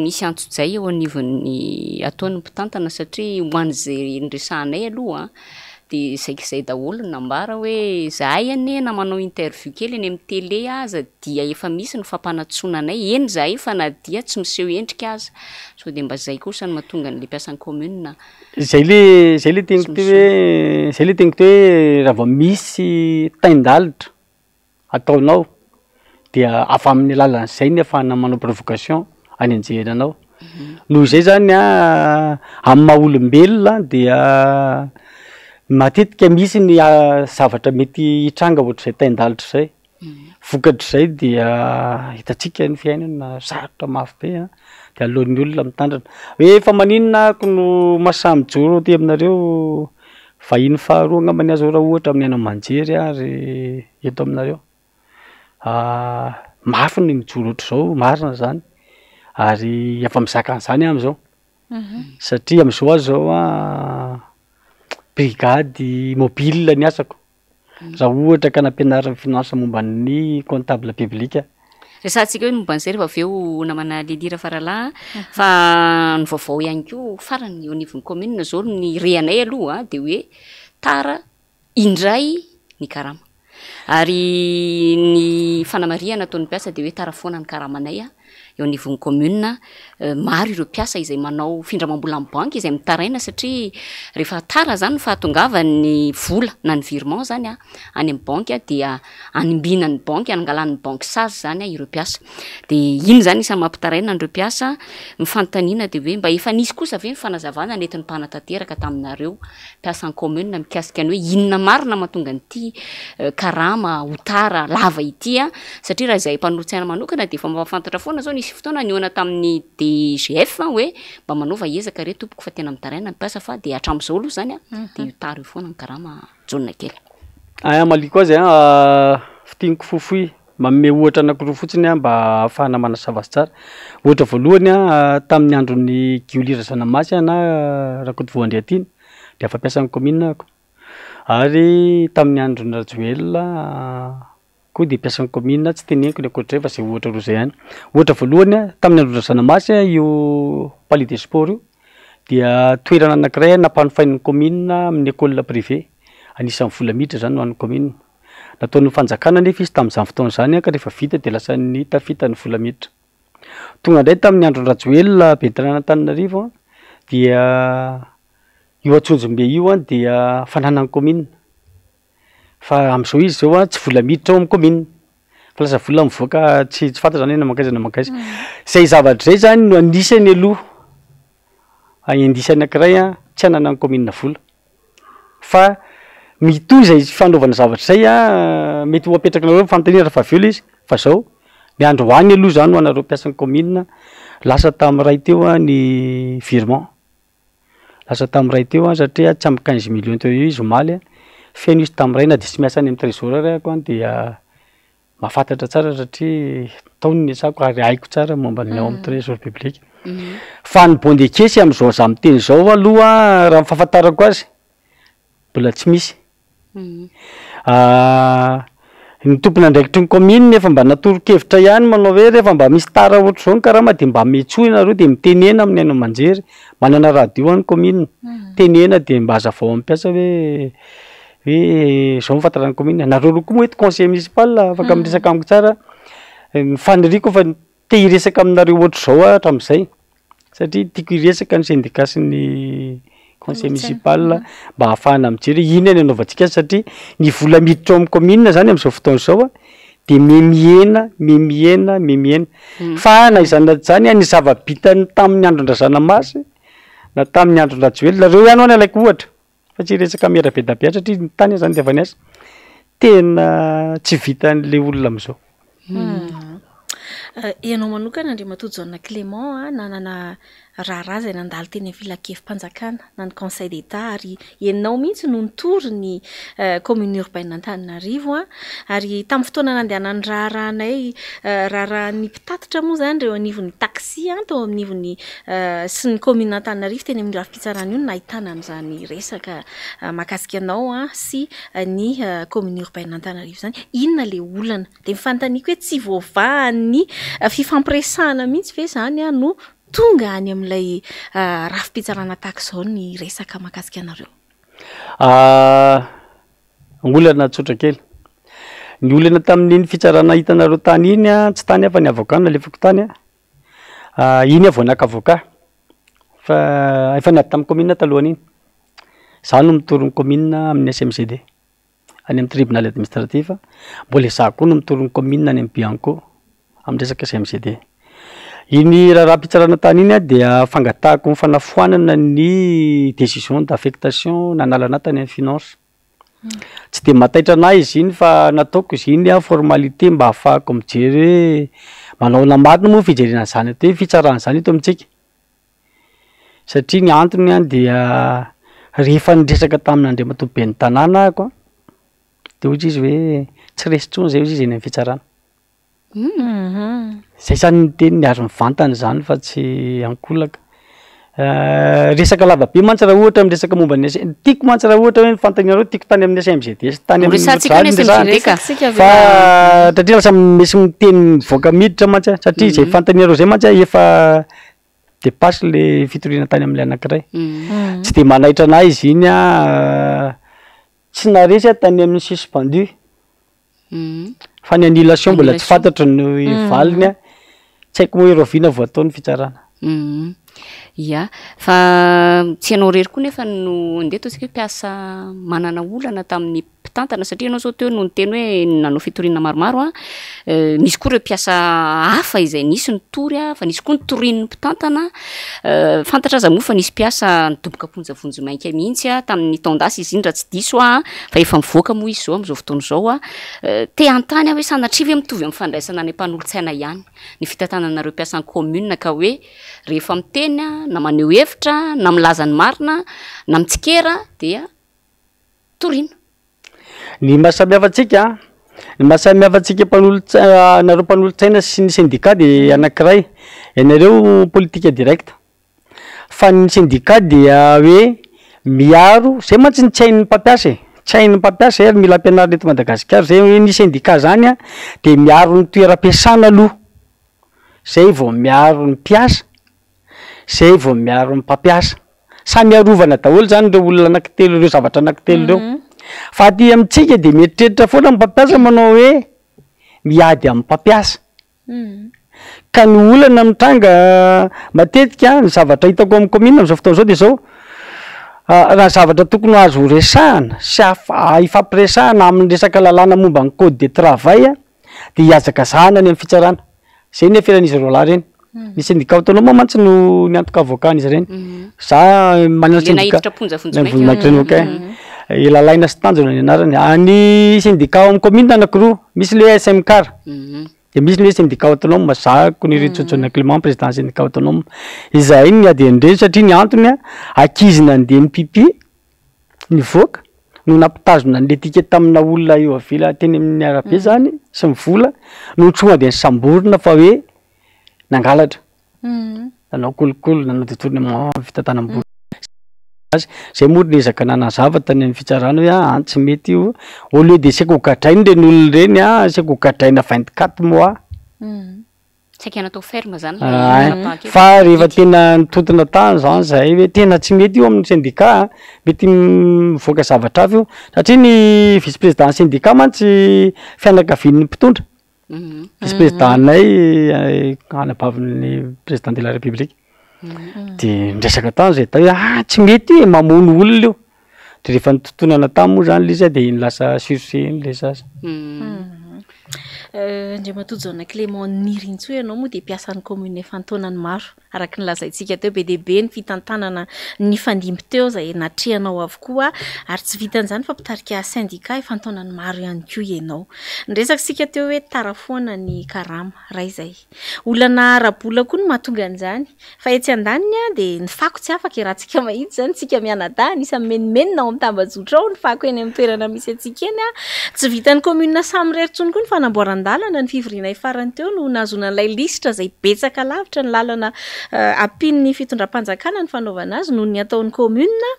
misy antso-jay eo anivon'ny ataon'ny mpitantana satria ho an'izay nresahanay aloha dia izay daholo nambara hoe zahay anie na manao interview kely eny amin'ny télé aza dia efa misy ny fampanatsoana anay eny zahay fa na dia tsy miseho endrika aza so dia mba zay kosa ny mahatonga n'ilay mpiasan'ny commune zay le teniko teo hoe raha vao misy taindalitra ataonao dia afa amin'ny alalan'izay ny ahafahana manao provocation any anjehananao. Noho izay zany amin'ny maha olombelona dia matetika misy ny zavatra mety hitranga ohatr'izay taindalitra izay. Vokatr'izay dia hitantsika ny fiainana sarotra mafy be dia alohan'ny olona mitandrana hoe fa maninona ako no mahasahy mijoro ty aminareo vahiny faharoa angamba ny azo raha ohatra amin'ny ana manjery ary eto aminareo. Mafy ny mijoro ohatr'izao marina zany ary efa mizaka an'izany amin'izao satria amin'izao azy zao brigady mobile ny asako raha ohatra ka nampianaran'ny finance momba ny comptable public. Resantsika hoe momba an'izay rehefa avy eo namana Lelira Faralahy fa ny vaovao ihany koa farany eo anivon'ny commune zao ny reanay aloha dia hoe tara indray ny karama. Ary ny fanamariana ataon'ny mpiasa dia hoe tara foana ny karamanay eo anivon'ny commune maro ireo mpiasa izay manao findramam-bola amin'ny banky izay mitaraina satria rehefa tara zany fahatongavany vola na ny virement zany any amin'ny banky dia animbina ny banky anangalan'ny banky sazy zany ireo mpiasa dia iny zany isan'ny mampitaraina an'ireo mpiasa mifantaniana dia hoe mba efa nisy kosa ve ny fanazavana nentin'ny mpanatanteraka taminareo mpiasa ny commune mikasika ny hoe inona marina mahatonga an'ity karama hotara lava ity satria raha izay mpanorotsaina manokana dia efa mampafantatra foana zao nisy fotoana niona tamin'ny DGF hoe mba manova ezaka re tompoko fa tena mitaraina ny mpiasa fa dia hatramin'izao aloha zany dia tara io foana ny karama Jaune kely. Maliko azy fitiniko fofoy manome ohatra anankiroa fotsiny mba ahafahana manasava azy tsara. Ohatra voalohany tamin'ny andron'ny Giolira Zanamasy na Rakotovoandriatiny dia afa mpiasan'ny commune ako. Ary tamin'ny andron'ny Rajoel koa dia mpiasan'ny commune tsy teneniko ny ankoatr'izay fa izay ohatra roa izay ihany. Ohatra voalohany tamin'ny andron'ny Zanamasy io palais des sports io dia toerana anankiray nampanofain'ny commune amin'ny école privée anisan'ny vola miditra zany ho an'ny commune. Nataon'ny fanjakana nefa izy tamin'izany fotoana izany ka rehefa vita dia lasa ny tafita ny vola miditra. Tonga indray tamin'ny andron'ny Rajoel Bedrana Antananarivo dia io Atsonjombe io dia fananan'ny commune. Fa amin'izao izy zao tsy vola miditra ao amin'ny commune fa lasa vola mivoaka tsy fanta zany hoe namakaiza namakaiza. Izay zavatra izay zany no anisany aloha indisy anankiray tsy hananan'ny commune vola fa mitohy izay fanaovana zavatra izay mety ho apetrakanareo fanontaniana rehefa avy eo izy fa zao miandro hoany aloha zany ho anareo mpiasan'ny commune lasa tamin'ray teo a ny virement lasa tamin'ray teo a satria tsy amby 15 millions teo izy omaly feno izy tamin'ray na de tsy miasa any amin'ny trésor rako a dia mahafantatra tsara satria taony ny sako ary haiko tsara momba ny ao amin'ny trésor public fa ny bon de caisse am'izao za miteny zao aloha raha mifahafantarako azy mbola tsy misy ny tompony andraikitry ny commune nefa mba natoro-kevitra ihany manao hoe rehefa mba misy tara ohatr' zao ny karama de mba metsoa ianareo de mitenena amin'ny aino aman-jery manana radio any commune tenena de mba hazavao ampiasa hoe zao mifantarany commune nareo roa koa moa eto conseil municipal afaka miresaka amiko tsara faniriko fa te hiresaka aminareo ohatr' zao hatram'izay satria tiako hiresaka ny syndicat sy ny conseil municipal mba ahafahana mijery iny any anaovantsika satria ny vola miditra ao amin'ny commune zany am'izao fotoana zao de memiena fa na izany zany ny zava-bitany tamin'ny andron-drazana masy na tamin'ny andron-drajoely nareo ihany ho any alaiko ohatra fa tsy resaka mera be da be satria ny tany zany de avy aniasa tena tsy vitan'le olona am'izao ianao manokana Andriamatoa Jaona Clément nanana raharaha zay nandalo teny Villa-Kefim-Panjakana na ny conseil d'état ary ianao mihitsy no nitory ny commune urbaine Antananarivo ary tamin'ny fotoana nandehanany raharahanay raharahan'ny mpitatitra moa zany reo anivon'ny taxi tao amin'nivon'ny sy ny commune Antananarivo teny amin'ny rafi-pitsarana io no nahitana an'izany resaka mahakasika anao sy ny commune urbaine Antananarivo zany inona le olana de mifantaniko hoe tsy voavahan'ny fifampiresahana mihitsy ve zany no tonga any amin'ilay rafi-pitsarana tahaka izao ny resaka mahakasika anareo olana tsotra kely ny olana tamin'iny fitsarana hitanareo tany iny tsy tany afa ny avocat nalefako tany iny avao nakavocat fa efa niady tamin'ny commune talohany iny za no mitorony commune amin'ny SMCD any amin'ny tribunal administratif mbola za koa no mitorony commune any amin'ny Bianco amin'ny resaka SMCD iny raha-pitsarana tany iny dia fangatahako ny fanafoanana ny décision d'affectation nanalana tany amin'ny finance tsy de mataitra anahy izy iny fa nataoko izy iny formalité mba ahafahako mijery manao namarina moa fijerena zany hoe fitsarana zany eto amintsika satria ny antony any dia rehefa niresaka tamin'Andriamatoa ben'ny tanàna ako de ohatry izy hoe tsy resy-tsony zay izy eny amin'ny fitsarana zay zany ny teny ny azo mivantana zany fa tsy ankolaka resaka lavabe mantsy raha ohatra miresaka momba ny tiako mantsy raha ohatra hoe nifantanareo tiako tany amin'ny SMGD tany amin'ny fa satria lasa misy miteny mivoaka miditra mantsy satria zay fantanareo zay mantsy efa dépasse le fitoriana tany amin'ilay anankiray tsy de manaitra anahy izy iny tsy naresy tany amin'ny suspendu fa ny annulation mbola tsy fantatro ny valiny tsy haiko moa roviana vao ataony fitsarana ya fa tsy ianao rery koa nefa no ndeha ataontsika hoe mpiasa manana olana tamin'ny mpitantana satria ianao zao teo no nyteny hoe nanao fitoriana maromaro nisy koa ireo mpiasa hafa izay nisy nitory fa nisy koa nitorian'ny mpitantana fantatra aza moa fa nisy mpiasa nidoboka ponjavonjy mainka mihitsy tamin'ny taondasy izy iny raha tsy diso fa efa mivoaka moa izy zao am'izao fotoana zao te antany hoe sanatria ve mitovy amin'ny fandraisana ny mpanolotsaina ihany ny fitantananareo mpiasan'ny commune ka hoe rehefa miteny na maneho hevitra na milaza ny marina na mitsikera dia toriana ny mahasamihafatsika nareo mpanolotsaina sy ny syndicat de anankiray ianareo politique direct fa ny syndicat dia hoe miaro zay mantsy ny tsain'ny mpampiasa tsain'ny mpampiasa ary mila ampianarina eto Madagasikara zay hoe ny syndicat zany de miaro ny toeram-piasana aloha zay vao miaro ny mpiasa zay vao miaro ny mpampiasa samy arovana daholo zany reo olona anankitelo reo zavatra anankitelo reo fa aty amintsika de mieritreritra foana ny mpampiasa manao hoe miady amin'ny mpampiasa ka ny olana mitranga matetika ny zavatra hitako amin'ny commune am'izao fotoana zao de zao raha zavatra tokony azo resahana sy ifampiresahana amin'ny resaka lalàna momba ny code de travail de hiazaka zahana any amin'ny fitsarana zay ny eferan'izy roa lahy reny ny syndicat autonome moa mantsy no niantoka avocat izy reny za manana syndicat ilalaina sy tanjona ny anarany any syndicat amin'ny commune anankiroa misy le SMCAR de misy ny hoe syndicat autonome mazako ny retsotsona Clément président syndicat autonome izay ny ady andreny satria ny antony akizy nandeha ny pipi ny voaka no nampitazona ny etikety tamina olona eo avela teny amin'ny arabe zany sy mivola no tsonga de ny samborona fa hoe nangalatra nanao kolokolo nanao détournement fitantanam-bola zay moa nezaka nanazava tany amin'ny fitsarana hoe tsy mety io au lieu de saiko hogadrainy reny olona reny saiko hogadraina 24 mois saika natao ferme zany fa rehefa tena nitotona tany zany zay hoe tena tsy mety io amin'ny syndicat mety mivoaka zavatra avy io satria ny vice président syndicat mantsy fianakavian'ny mpitondra vice président nay anabavin'ny président de la république de ndresaka tany zay tao hoe tsy mety hoe mamono olona io de rehefa nitotonana tany moa zany lizy de iny lasa surse le sasa Andriamatoa Jaona Clément Nirintso ianao moa dia mpiasan'ny commune fantaonany maro araka ny lazaintsika teo be dia be ny fitantanana ny fandimby teo izay natrehanao avokoa ary tsy vitan'izany fa mpitarika syndicat fantaonany maro ihany koa ianao. Niresaka sika teo hoe tarafoana ny karama raha izay olana arabola koa no mahatonga an'izany fa etsy andaniny dia ny fako tsy afaka iarahantsika mahitsy zany tsika mianadahy nisy menimenina ao amin'ny tambazotra ao ny fako eny amin'ny toerana misy antsika eny tsy vitan'ny commune samy reritsony koa ny fanamboaran-dalana ny fivoriana farany teo no nazona an'ilay listra izay betsaka lavitra ny lalana apin'ny fitondram-panjakana ny fanaovana azy noho ny ataon'ny commune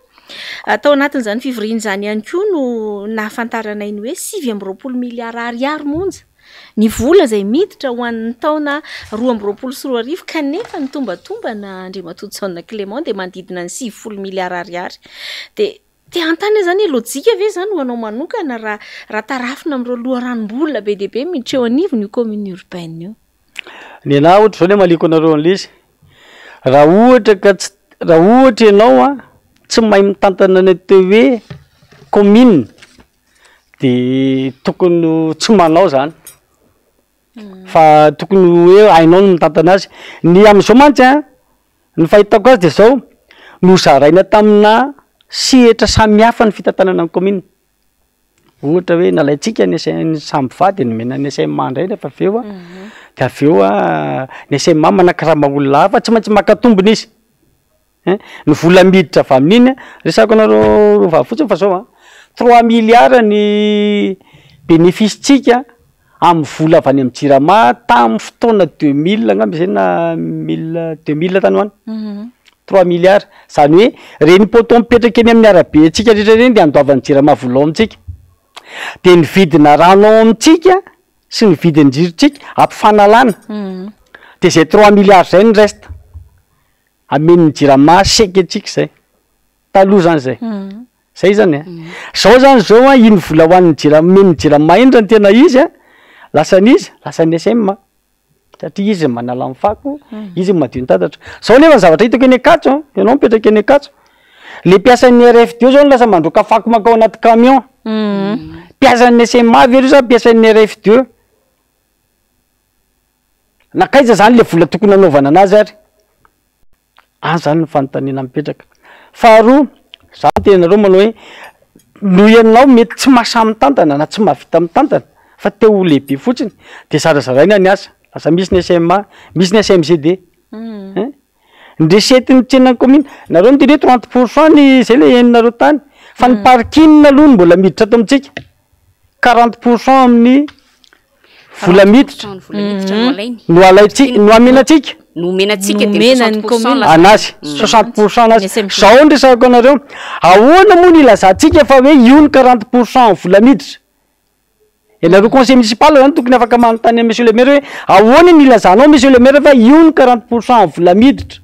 atao anatin'izany fivoriana izany ihany koa no nahafantarana iny hoe 7.20 miliara ariary monja ny vola izay miditra ho an'ny taona 2024 kanefa ny tombatombana Andriamatoa Jaona Clément dia manodidina ny 7 miliara ariary dia te antany zany lojika ve zany ho anao manokana raha tarafina amin'ireo loharanom-bola be dia be miditra eo anivony io commune urbaine io ny anahy ohatra zao ny maliko anareo an'lizy raha ohatra ianao tsy mahay mitantana ny teo hoe commune de tokony tsy manao zany fa tokony hoe hainao no mitantana azy ny amin'izao mantsy ny fahitako azy de zao nozaraina tamina sehatra samihafa ny fitantanana ny commune ohatra hoe nalaitsika ny samby vady nomena ny SMA indray rehefa aveo de aveo ny SMA manakirama olona hafa tsy maintsy makatombona izy ny vola miditra avy amin'iny resako anareo vava fotsiny fa zao 3 milliards ny bénéfice-tsika amin'ny vola avy any amin'ny Jirama tamin'ny fotoana 2000 angamba izay na 2000 tany hoany 3 milliards zany hoe reny poto mipetraka eny amin'ny arabe tsika rehetra reny de andoavan'ny Jirama vola amintsika de ny vidina rano amintsika sy ny vidin'ny jirotsika ampifanalana de zay 3 milliards zay ny reste amen'ny Jirama seka atsika zay taloha zany zay zany zao zany zao iny vola hoan'ny Jirama amen'ny Jirama iny zany tena izy lasany SMA satria izy manala amin'ny fako izy madio ny tatatra zao nefa zavatra hitako eny Akatso ianao mipetraka eny Akatso le piasan'ny RFDO zao lasa mandroka fako makao anaty camion piasan'ny SMA very sa piasan'ny RFDO nakaiza zany le vola tokony anaovana anazy ary zany ny fanontaniana mipetraka faharoa zany tenareo manao hoe no ianao mety tsy mahasa mitantana na tsy mahavita mitantana fa teo lehibe fotsiny de zarazaraina ny asa lasa misy ny SMA misy ny SMGD ndresetiny tsenan'ny commune nareo niteny 30% ny zay le heninareo tany fa ny parking aloha mbola miditra ato amintsika 40% amin'ny vola miditra no alaitsika no amenatsika nomenatsika de 60% anazy 60% anazy zao ndresako anareo ahoana moa ny ilazantsika fa hoe io ny 40% vola miditra ianareo conseil municipal zany tokony afaka manontany monsieur le maire hoe ahoana ny ilazanao monsieur le maire fa io ny 40% vola miditra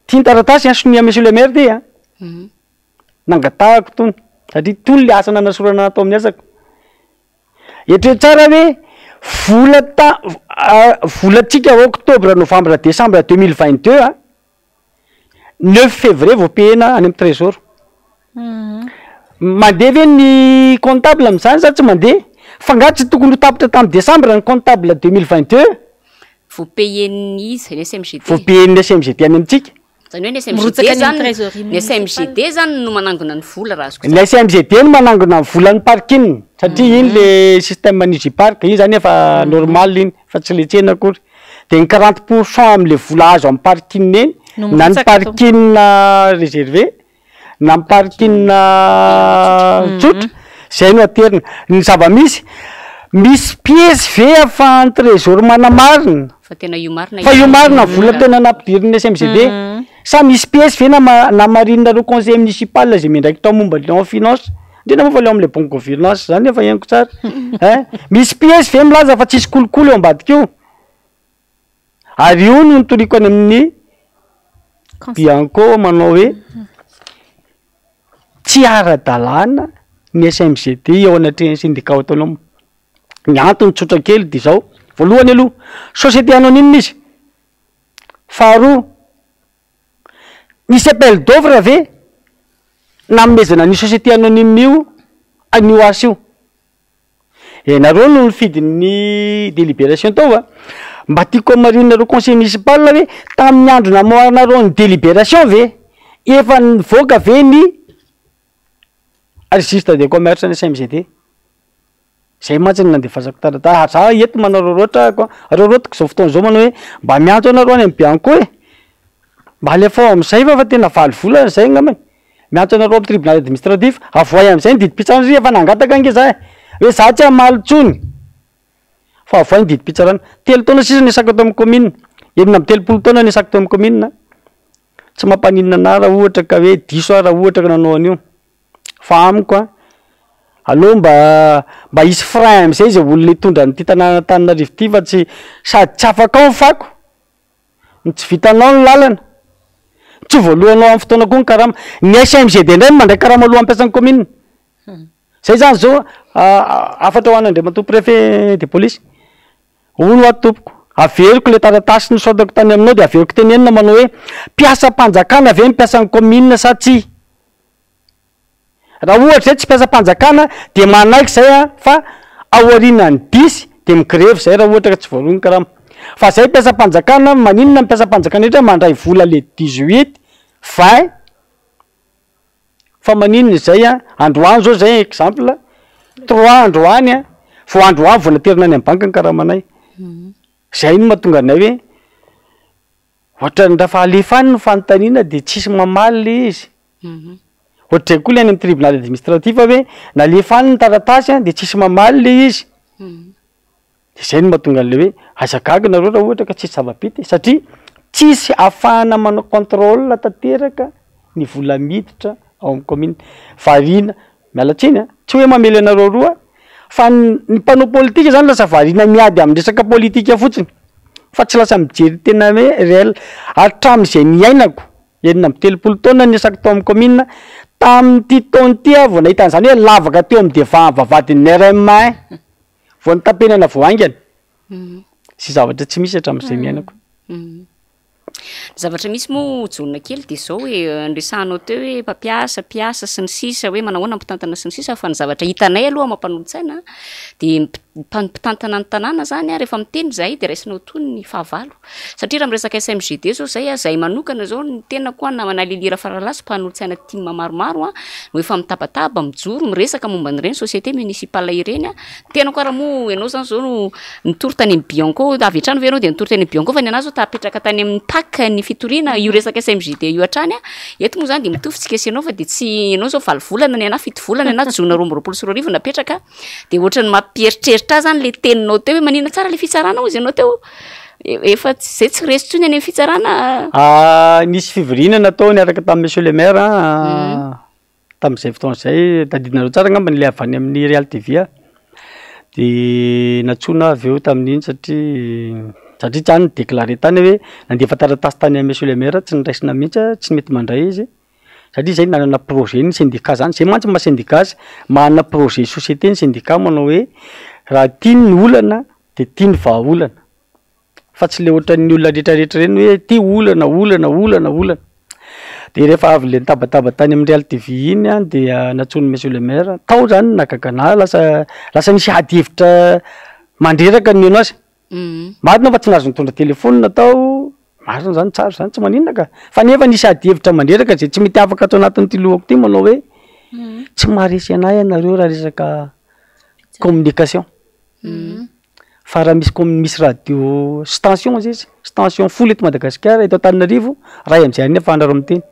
tia ny taratasy sonia monsieur le maire ty nangatahako tony satria tony le asa nanasorana natao amin'ny asako etre tsara hoe volatsika octobre novembre décembre 2022 9 février vao payena any amin'ny trésor mandeha ve ny comptable amin'izany sa tsy mandeha fa ngatsy tokony ho tapitra tamin'ny décembre ny comptable 2022 vous payez ny SMGT vous payez ny SMGT any amintsika zany hoe ny SMGD zany ny SMGD zany no manangona ny vola raha azoko ny SMGD no manangona ny volan'ny parking satria iny le système manigi parc iny zany efa normal iny fa tsy letsena akory de ny 40% am'le vola azo amin'ny parking eny na ny parking réservé na ny parking tsotra zay no aterina ny zava-misy misy pièce ve afahan'ny trésor manamarina fa tena io marina fa io marina vola tena nampidiriny SMGD sa misy pièce ve namarinareo conseil municipal zay mindraiky tao momba le en finance ndrena moa fa leo am'le bon gouvernance zany efa henoko tsara misy pièce ve milaza fa tsisy kolokolo eo ambadika io ary io no nitoriko any amin'ny Bianco manao hoe tsy ara-dalàna ny SMGD eo anatrehany syndicat autonome ny antony tsotra kely de zao voalohany aloha société anonyme izy faharoa misy appel d'offre ve namezana ny société anonyme io anio asy io nareo no nifidin'ny délibération tao mba tiako marinareo conseil municipal hoe tamin'ny andro namoaranareo ny délibération ve efa nivoaka ve ny registre de commerce ny SMGD zay mantsiny nandefasako tarata za eto manao roroatra rorotiko zao fotoana zao manao hoe mba miantso anareo any amin'ny Bianco mba alefa am'izay fa tena valy vola zay ngamay miantso anareo amin'ny tribunal administratif avoay am'izay ny didim-pitsarana efa nangataka nge za hoe za tsy amaly tsony fa avoay ny didim-pitsarana 3 taona sisa nisako tao amin'ny commune enina amby 3 taona nisako tao amin'ny commune tsy mampaninona na raha ohatra ka hoe diso raha ohatra ka nanao an'io fa amiko aloha mba hisy frein am'izay zay olona hitondra nyty tanàna Antananarivo ty fa tsy sady tsy afaka ao ny fako tsy vitanao ny lalana tsy voalohanao amin'ny fotoana koa ny karama ny SMGD indray mandray karama aloha ampiasan'ny commune zay zany zao afatra ho an'Andriamatoa préfet de police ono atopoko averiko le taratasy ny sodako tany aminao de averiko tenenina manao hoe mpiasa mpanjakana ave mpiasan'ny commune sa tsy raha ohatra zay tsy mpiasa mpanjakana de manaiky zay fa aorianany 10 de migrevy zay raha ohatra ka tsy voalohany karama fa zay mpiasa mpanjakana maninona mpiasa mpanjakana etra mandray vola le 18 20 fa maninona zay androany zao zay exemple 3 androany vo androany vo naterina any amin'ny banque ny karamanay zay no mahatonga anay hoe ohatra ndrafa alefany ny fanontaniana de tsisy mamaly le izy ohatra koa le any amin'ny tribunal administratif hoe nalefany ny taratasy de tsisy mamaly le izy de zay no mahatonga an'le hoe azagaga nareo raha ohatra ka tsisy zava-pity satria tsisy ahafahana manao contrôle tanteraka ny vola miditra ao amin'ny commune variana mialatsiny tsy hoe mamely anareo roa fa ny mpanao politika zany lasa variana miady amin'ny resaka politika fotsiny fa tsy lasa mijery tena hoe réel hatramin'izay niainako enina amby 3 taona nisako tao amin'ny commune tamin'ny ty taony ty vo nahita an'izany hoe lavaka teo amin'ny vavadin'ny RMA vo nitapenana voaingana sy zavatra tsy misy hatramin'izay niainako zavatra misy moa jonona kely de zao hoe andresanao teo hoe mpampiasa piasa sy ny sisa hoe manahoana mpitantana sy ny sisa fa ny zavatra hitanay aloha mampanolo-tsaina de mpitantana ny tanàna zany rehefa miteny zay de raisinao tony ny fahavalo satria raha miresaka SMGD zao zay manokana zao ny tena koa na manalilira faralasy mpanolo-tsaina tima maromaro no efa mitabataba mijoro miresaka momba n'ireny société municipale ireny tena koa raha moa ianao zany zao no nitory tany amin'ny Bianco avy hatrany ve ianao de nitory tany amin'ny Bianco fa ny anazy zao tapetraka tany amin'ny PAC ny fitoriana io resaka SMGD io hatrany eto moa zany de mitovy tsy kesenao fa de tsy ianao zao valy volana ny ana fito volana ana jona 20 sy 20 napetraka de ohatra ny mampieritreritra zany le teninao teo hoe manina tsara le fitsarana ozy ianao teo efa zay tsy resy tsony any amin'ny fitsarana nisy fivoriana natao niaraka tamin'ny monsieur le maire tamin'izay fotoana zay tadidinareo tsara ngamba ny le avany amin'ny Real TV de natsona avy eo tamin'iny satria tsany déclaré tany hoe nandefa taratasy tany amin'ny monsieur le maire tsy niraisina mihitsy tsy mety mandray izy satria zay nanana projet ny syndicat zany zay mantsy ma syndicat manana projet société ny syndicat manao hoe raha tiany ny olana de tiany vahaolana fa tsy le ohatra ny olona rehetrarehetra reny hoe ty olana de rehefa avy le nitabataba tany amin'ny Real TV iny de natsony monsieur le maire tao zany nakakana lasa nisy ady hevitra mandreraka ny eno azy marina fa tsy nazo nitondra telefôna tao marina zany tsara zany tsy maninona ka fa nefa nisy ady hevitra mandreraka zay tsy mety afaka ato anatin'ity lohako ty manao hoe tsy maharesy anay ianareo raha resaka communication fa raha misy radio station zay izy station folo eto Madagasikara eto Antananarivo ray am'izay any afahanareo miteny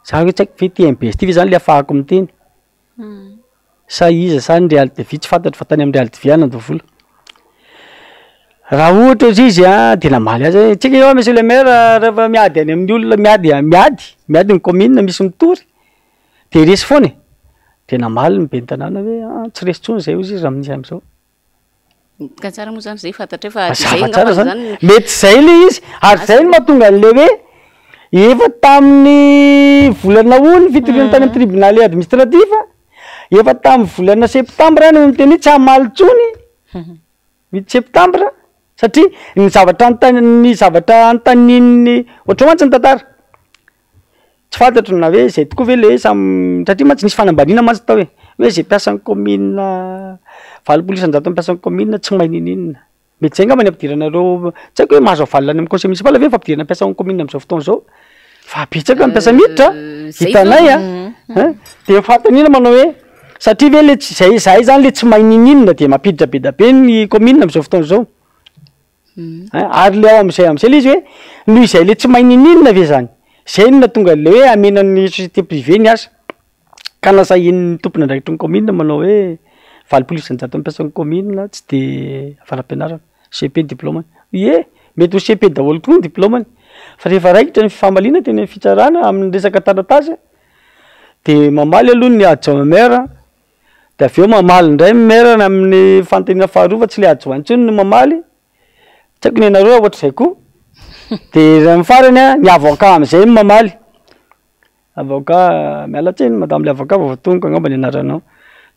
za hoe tsy haiko ve TMBS ty ve zany le afahako miteny sa iza sa ny Reality V tsy fantatro fa tany amin'ny Reality V ana Andohavola raha ohatra ozy izy tena maly azy tsika eo monsieur le maire rehefa miady any amin'ny olona miady ny commune misy mitory de resy foana tena maly mibe ny tanàna hoe tsy resy tsony zay ozy izy raha misy am'izao ka tsara moa zany zay fantatra fa tsara zany mety zay le izy ary zay no mahatonga an'le hoe efa tamin'ny volana ony fitoriana tany amin'ny tribunal administratif efa tamin'ny volana septambra any miteny hoe tsy hamaly tsony mity septambra satria ny zavatra antanin'ny ohatramantsy ny tantara tsy fantatro na hoe zay tokoa ve le satria mantsy nisy fanambanina mantsy tao hoe zay mpiasan'ny commune valopolo isan-jato mpiasan'ny commune tsy mahay ninina mety zay ngamba ny ampidiranareo tsy haiko hoe mahazo avalina any amin'ny conseil municipal ve fa ampidirana mpiasan'ny commune am'izao fotoana zao fa betsaka ny mpiasa miditra hitanay de fantanina manao hoe satria ve le zay zany le tsy mahay ninina de mampiditra be da be ny commune am'izao fotoana zao ary le ao am'izay le izy hoe noho izay le tsy mahay ninina ve zany zay no natonga le hoe amenan'ny société privé ny asa ka nasahin'ny tompony andraikitry ny commune manao hoe valopolo isan-jato mpiasan'ny commune tsy de avaram-pianarana CP diplômany mety ho CP daholo tokoa ny diplômany fa rehefa raikitra ny famalina teny fitsarana amin'ny resaka taratasy de mamaly aloha ny adjoint maire de aveo mamaly ndray maire amin'ny fanontaniana faharova tsy le adjoint intsony no mamaly tsy haiko ny anareo raha ohatra zay koa de raha mifarany ny avocat am'izay mamaly avocat mialatsiny madame le avocat vao tonga angamba ny anaranao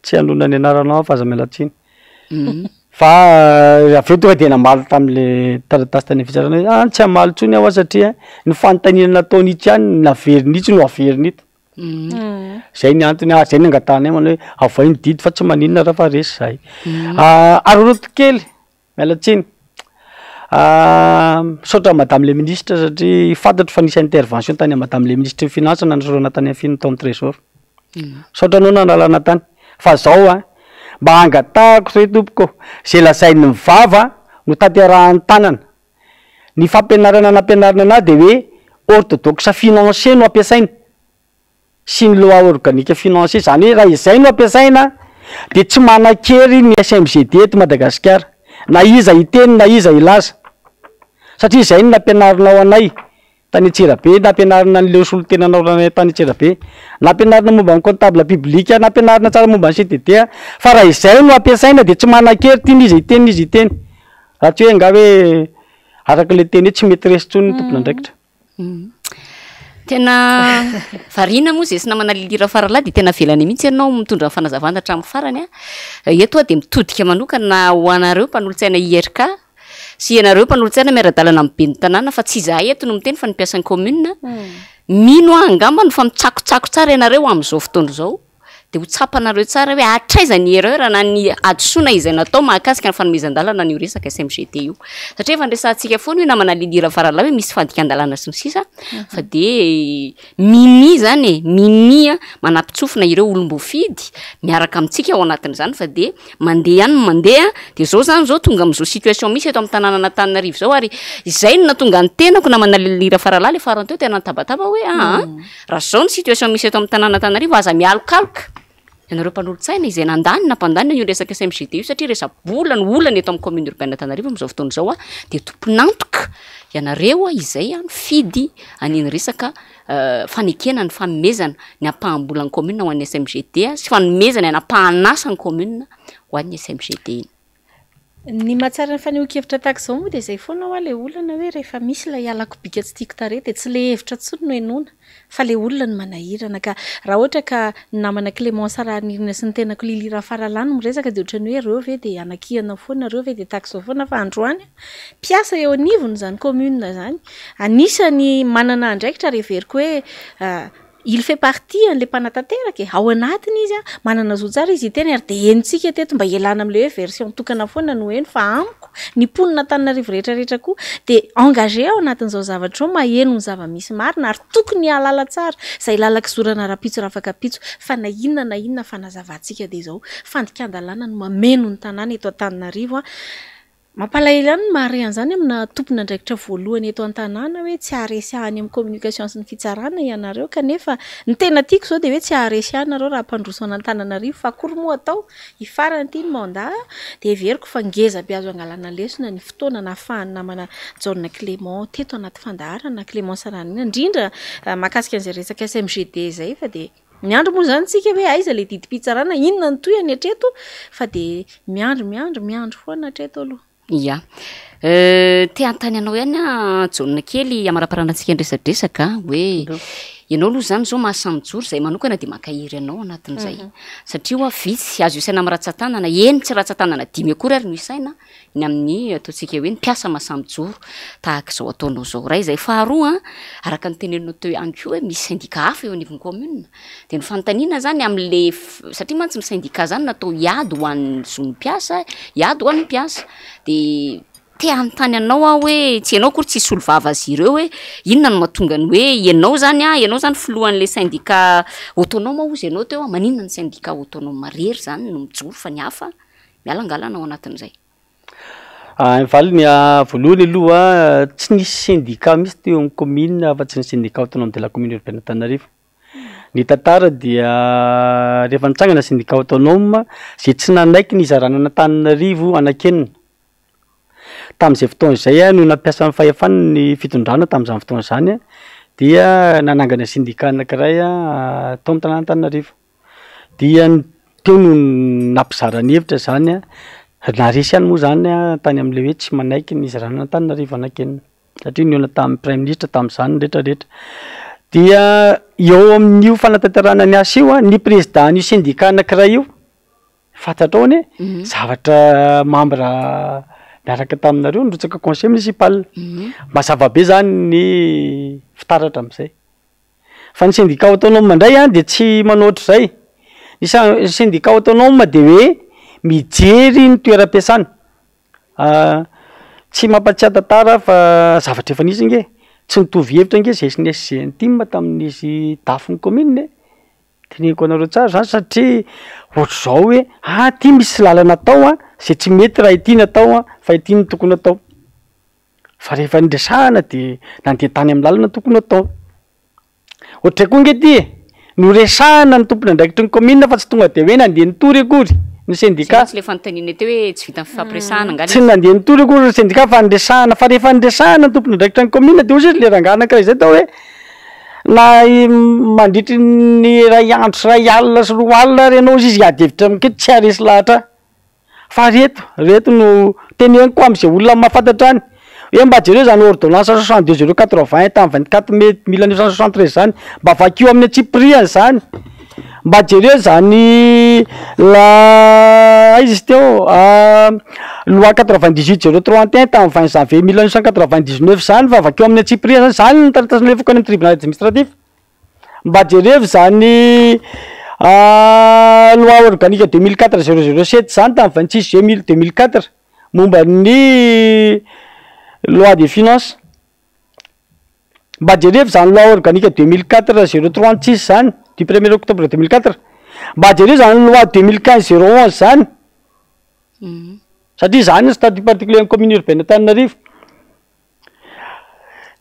tsy anona ny anaranao fa aza mialatsiny fa aveo tonga de namaly tam'le taratasy tany fitsarana hoe tsy hamaly tsony aho satria ny fanontaniana nataony itsy ihany naveriny itsy no averiny ito zay ny antony zay ny angatahana manao hoe avainy didy fa tsy maninona raha fa resy zay aroroto kely mialatsiny saotra madame le ministre satria fantatro fa nisy intervention tany madame le ministre finance nanasorana tany afiny tao amin'ny trésor saotra anao nanalana tany fa zao mba angatahako zay tompoko zay lazainy mivava no tanterahany tanana ny fampianarana nampianarana ana de hoe orthodoxe financier no ampiasaina sy ny loi organique financier zany hoe raha izay no ampiasaina de tsy manan-kery ny SMGD eto Madagasikara na iza hiteny na iza ilaza satria zay no nampianarinao anay tany Antsirabe nampianarina an'le solotenanao tany Antsirabe nampianarina momba ny comptable publique nampianarina tsara momba ny CDD fa raha izay no ampiasaina de tsy manan-kery tiany izy hiteny raha tsy hoe nga hoe araka le teny hoe tsy mety resy tsony ny tompony andraikitra tena varina moa zay sy namana lilira farala de tena velany mihitsy ianao mitondra fanazavana hatramin'ny farany eto de mitodika manokana ho anareo mpanolotsaina IRK sy ianareo mpanolotsaina miara-dalana amin'ny be ny tanàna fa tsy izahay eto no miteny fa ny mpiasan'ny commune mino angamba no fa mitsakotsako tsara ianareo am'izao fotoana zao de ho tsapanareo tsara hoe atraizany erreur na ny adosoana izay natao mahakasika ny fanomezan-dalana ny resaka SMGD io satria efa andresantsika foana hoe namana lilira farala hoe misy fandikan-dalana sy ny sisa fa de mini zany mini manampitsofina ireo olom-bofidy miaraka amintsika ao anatin'izany fa de mandeha ihany mandeha de zao zany zao tonga am'izao situation misy eto amin'ny tanàna Antananarivo zao ary izay no natonga ny tenako namana lilira farala le farany teo tena nitabataba hoe raha zao ny situation misy eto amin'ny tanàna Antananarivo aza mialokaloka ianareo mpanolotsaina izay nandany na mpandanina io resaka SMGD io satria resa olana eto amin'ny commune urbaine Antananarivo am'izao fotoana zao de tomponantoka ianareo izay fidy aniny resaka fanekena ny fanomezana ny ampahambola ny commune ho an'ny SMGD sy fanomezana ny ampahanasa ny commune ho an'ny SMGD ny mahatsara ny faneho-kevitra tahaka zao moa de zay foana ho le olana hoe rehefa misy la hialako bika tsy tiako tare de tsy le hevitra tsony no enona fa le olona ny manahirana ka raha ohatra ka namana Clémence Ranirina sy ny tenako lilira faralany miresaka de ohatrany hoe reo ve de anakihana foana reo ve de tahaka zao foana fa androany mpiasa eo anivony zany commune zany anisany manana andraikitra reveriko hoe il fait partie an'le mpanatanteraka ao anatiny izy a manana zo tsara izy iteny ary de enitsika teto mba ialana am'le hoe version tokana foana no eny fa amiko ny mponina Antananarivo rehetrarehetra koa de engagé ao anatin'izao zavatra ao maheno ny zava-misy marina ary tokony halala tsara zay lalaka zorana rapitso raha afaka pitso fa na inona fanazavantsika de zao fandikan-dalàna no mameno ny tanàna eto Antananarivo a mampalahelo ihany mare an'izany amina tompona andraikitra voalohany eto an-tanàna hoe tsy haharesy any amin'ny communication sy ny fitsarana ianareo kanefa ny tena tiako zao de hoe tsy haharesy ianareo raha mpandroso any Antananarivo fa akory moa atao hifarany ity ny mandat de everiko fa ngeza be azo angalana lesona ny fotoana nahafahany namana John Clément teto anaty fandaharana Clément Saranina indrindra mahakasika an'izay resaka SMGD zay fa de miandro moa zany tsika hoe aiza le didim-pitsarana inona ny toy any hatreto fa de miandro foana hatreto aloha ya te antany anao ihany a jaune kely amaraparanantsika andresadresaka hoe ianao aloha zany zao mahasamijoro zay manokana de makahiry anao anatin'izay satria hoa vitsy azo isaina amin'ny ratsan-tanana eny tsy ratsan-tanana dimy akory ary no isaina ny amin'ny ataontsika hoe ny mpiasa mahasamijoro tahaka izao ataonao zao ray zay faharoa araka ny teneninao teo ihany koa hoe misy syndicat hafa eo anivon'ny commune de ny fanontaniana zany am'le satria mantsy ny syndicat zany natao hiady ho an'ny zon'ny mpiasa hiady ho an'ny mpiasa de te anontany anao a hoe tsy ianao kory tsisy olo-vava azy ireo hoe inona no mahatonga ny hoe ianao zany filohan'le syndicat autonome ozy ianao teo a maninona ny syndicat autonome marery zany no mijoro fa ny hafa mialangalana ao anatin'izay valiny voalohany aloha tsy nisy syndicat misy teo amin'ny commune afa-tsy ny syndicat autonome de la commune urbaine Antananarivo ny tantara dia rehefa nitsangana syndicat autonome zay tsy nanaiky ny izarana Antananarivo anakenina tamin'izay fotoana izay a no nampiasa amin'ny fahefana ny fitondrana tamin'izany fotoana zany dia nanangana syndicat anankiray tao amin'ny tanàna Antananarivo dia teo no nampizarany hevitra zany naresy ihany moa zany tany amin'le hoe tsy manaiky ny izarana Antananarivo anakenina satria niona tamin'ny prime ministre tamin'izany rehetrarehetra dia eo amin'io fanatanterana ny asa io ny président ny syndicat anankiray io fantatrao ny zavatra membre miaraka taminareo nrotsaka conseil municipal mazava be zany ny fitaratra am'izay fa ny syndicat autonome mandray de tsy manoatra zay ny syndicat autonome de hoe mijery ny toeram-piasana tsy mampatsiahy tantara fa zavatra efa nisy nge tsy nitovy hevitra nge zay sy nesy zay ntima tamin'izy dafin'ny commune teneko anareo tsara zany satria ohatr' zao hoe ty misy lalana atao zay tsy mety raha ity natao fa ity ny tokony atao fa rehefa nresahana de nandeha tany amin'ny lalana tokony atao ohatra koa nge ty no resahana ny tompony andraikitry ny commune fa tsy tonga de hoe nandeha nitory akory ny syndicat tsy le fanontaniana teo hoe tsy vita ny fifampiresahana ngala tsy nandeha nitory akory ny syndicat fa nresahana fa rehefa nresahana ny tompony andraikitry ny commune de ozy le rangaha anankiray zay tao hoe na mandritry ny ray andro sy ray alina sy roa alina renao izy iady hevitra amiketo tsy haresy lahatra fa reto no teneniko am'izay olona mahafantatra any hoe mba jereo zany ordonnance 62/080 tamin'ny 24 mai 1973 zany mba vakio amin'ny antsipriany zany mba jereo zany izy teo loi 98/031 tamin'ny 20 janvier 1999 zany fa vakio amin'ny antsipriany zany ny taratasy levoka any amin'ny tribunal administratif mba jereo zany loi organique 2004/007 zany tamin'ny 26 juillet 2004 momba ny loi des finances mba jereo zany loi organique 2004/036 zany du 1er octobre 2004 mba jereo zany loi 2015/011 zany satria zany statut particulier ny commune urbaine Antananarivo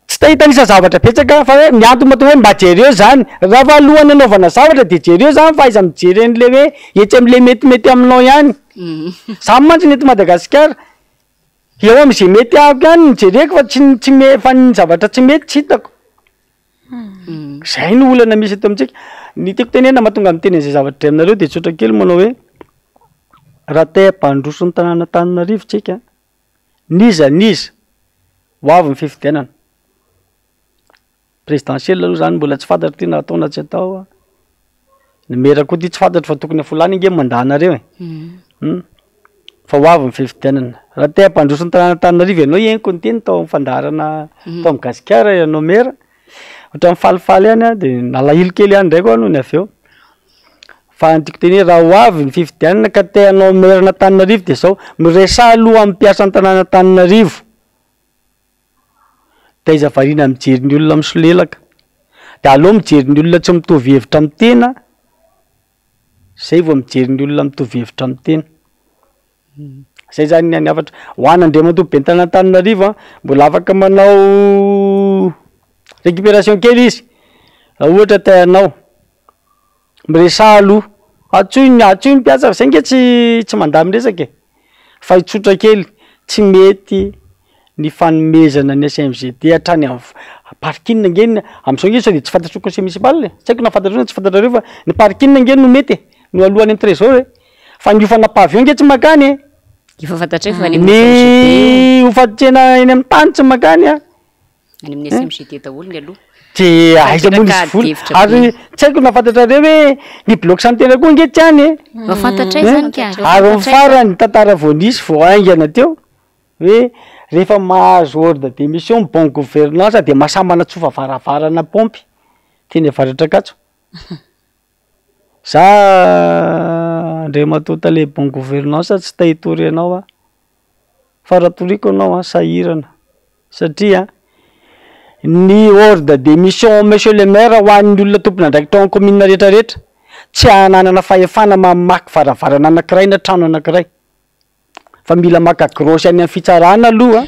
tsy tahitanisa zavatra betsaka fa hoe miantony mahatonga hoe mba jereo zany raha fa alohany anaovana zavatra de jereo zany fa aiza mijery an'le hoe etsy am'le metimety aminao ihany samy mantsy ny eto Madagasikara eo am'izay mety ahako ihany nijereko fa fa ny zavatra tsy mety tsy hitako zay no olana misy eto amintsika ny tiako tenena mahatonga amin'ny teny an'izay zavatra aminareo de tsotra kely manao hoe raha te hampandroso ny tanàna Antananarivo tsika niza ho avy ny fifidianana présidentielle aloha zany mbola tsy fantatra ty na atao na tsy atao ny mera koa ty tsy fantatra fa tokony afolany nge mandanareo fa ho avy ny fifidianana raha te hampandroso ny tanàna Antananarivo ianao eniko ny teny tao amin'ny fandaharana tao amin'ny Gasikara ianao mera ohatra mifalifaly ihany a de nalahilo kely ihany ndraiky ano ny avy eo fa antiko teny hoe raha ho avy ny fifidianana ka te hanao merina Tananarivo de zao miresa aloha amin'ny mpiasa ny tanàna Tananarivo taiza variana mijery ny olona misolelaka de aloha mijery ny olona tsy mitovy hevitra amin'ny tena zay vao mijery ny olona mitovy hevitra amin'ny tena zay zany ny afatra ho an'Andriamatoa ben'ny tanàna Tananarivo a mbola afaka manao récupération kely izy raha ohatra te hanao miresa aloha atsoy ny mpiasa zay nge tsy mandamy resaka fa itsotra kely tsy mety ny fanomezana ny SMGD hatrany parking ngeny am'izao nge sao de tsy fantatro conseil municipal tsy haiko na fantatrona tsy fantatrareo fa ny parking ngeny no mety no alohany amin'ny trésor fa ny ofana pavillon nge tsy makany efa fantatray fa ny hofatrena eny amin'ny tany tsy makany any amin'ny SMGD daholo ny aloha de aiza moa nisy vola ary tsy haiko na fantatrareo hoe ny bloc sanitaire koa nge tsy any fa fantatray zany ka ary ny farany tantara vao nisy vao aingana teo hoe rehefa mahazo ordre de mission bon gouvernance de mahasamana tsofa varavarana pompy teny avaratra akatso za Andriamatoa tale bon gouvernance tsy tahitory anao a fa raha toriko anao a sahirana satria ny ordre de mission monsieur le maire ho an'ny olona tompona andraikitra ao commune rehetrarehetra tsy hananana fahefana mamaky varavarana anankiray na trano anankiray fa mila maka grosy any amin'ny fitsarana aloha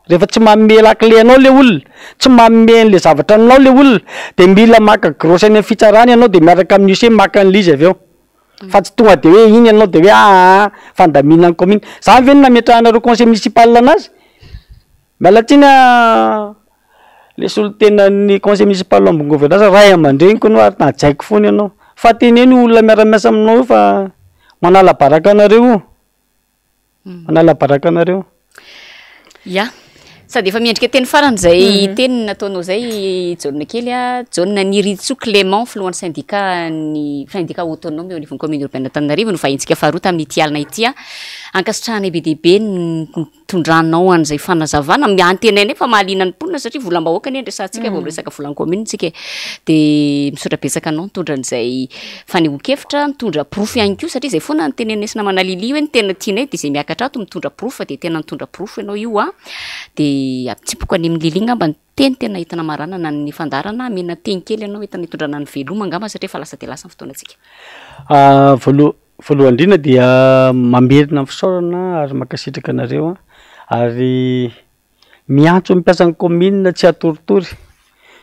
rehefa tsy manome lakile anao le olona tsy manome an'le zavatra anao le olona de mila maka grosy any amin'ny fitsarana ianao de miaraka amin'ny UC maka an'le izy avy eo fa tsy tonga de hoe iny ianao de hoe fandamina ny commune zany ve nametrahanareo conseil municipal anazy mialatsiny le solotenan'ny conseil municipal ambony gouvernance ray aman-dreniko no ary najaiko foana ianao fa teneny olona miara-miasa aminao io fa manala baraka anareo manala baraka anareo ya sady efa miendrika teny farany zay teny nataonao zay jaune kely a jaune Niritso Clément filohan'ny syndicat autonome au niveau commune urbaine Tananarivo no vahintsika faharoa tamin'ity alina ity a ankasitrahana BDB tondranao an'izay fanazavana antenainy fa mahaliana ny mponina satria volam-bahoaka ny resantsika vao resaka volan'ny commune tsika de misaotra betsaka anao mitondra an'izay fanehoan-kevitra mitondra proof ihany koa satria zay foana ny tenenesina manalili hoe ny tena tianay de zay miakatra ato mitondra proof de tena mitondra proof ianao io a de ampitsipoko any amin'ny liliana amba ny tena hitana maranana ny fandarana mena teny kely ianao hitana hitondrana ny veloma angamba satria fa lasa de lasa ny fotoanantsika voalohany indrindra dia mamerina ny fisaorana ary makasitraka anareo ary miantso mipiasa ny commune tsy atoritory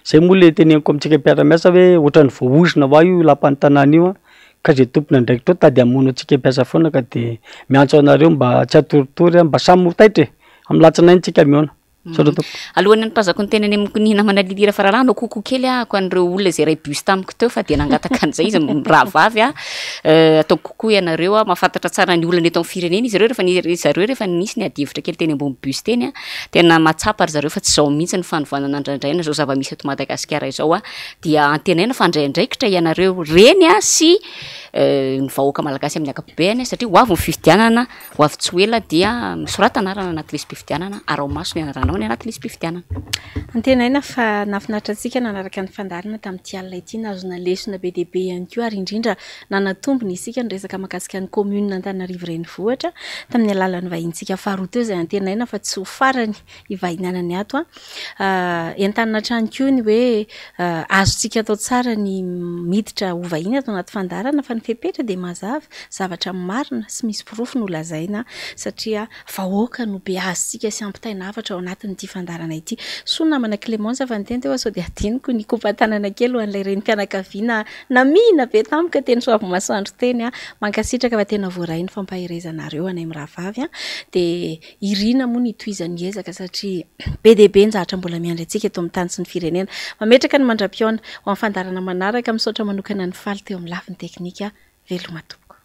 zay moa le teneniko amintsika mpiara-miasa hoe ohatrany voaozina hoa io lapan'ny tanàna io ka zay tompona ndraikitra tady amono antsika mpiasa foana ka de miantso anareo mba tsy atoritory mba samy mitaitra amin'ny latsinaintsika miona alohan'ny mpazako ny tenany amin'nihina manalilira faralahy no kokoa kely ako an'ireo olona zay ray bus tamiko teo fa de nangataka an'izay izy raha vavy ataoko kokoa ianareo mahafantatra tsara ny olona eto amin'ny firenena izy reo rehefa zareo rehefa nisy ny adivitra kely teny ambony bus teny tena matsapa ry zareo fa tsy zao mihitsy ny fanovoanana andraindraina zao zava-misy eto Madagasikara izao dia antenaina fa ndraindraikitra ianareo reny sy ny vahoaka malagasy amin'ny akapobeany satria ho avy ny fifidianana ho avy tsy ela dia misoratanarana anaty lisy mpifidianana arao maso ny anaranao ny anaty lisy mpifidianana antenaina fa nafinaritra antsika nanaraka ny fandarina tamin'ity alina ity nazona lesona BDB ihany koa ary indrindra nanatombony isika ny resaka mahakasika ny commune Antananarivo renivohitra tamin'ny alalan'ny vahintsika faharoa teo zay antenaina fa tsy ho farany ivahinanany ato entanina trany koa ny hoe azotsika atao tsara ny miditra ho vahiny atao anaty fandarana fa ny fepetra de mazava zavatra marina sy misy proof no lazaina satria vahoaka no be azontsika sy ampitaina hafatra ao anatin'ity fandarana ity so namana Clémence fa nyteny teo sao de adiniko ny kopa-tanana kely ho an'ilay reny mpianakaviana namina be tamika teny soavy masoandro teny mankasitraka fa tena voarainy fampahirezanareo anay miravavy de irina moa ny toizany ezaka satria BDB njahatra mbola miandry antsika eto amin'ny tany sy ny firenena mametraka ny mandra-piona ho amin'ny fandarana manaraka misaotra manokana ny faly teo amin'ny lafiny teknika veloma tompoko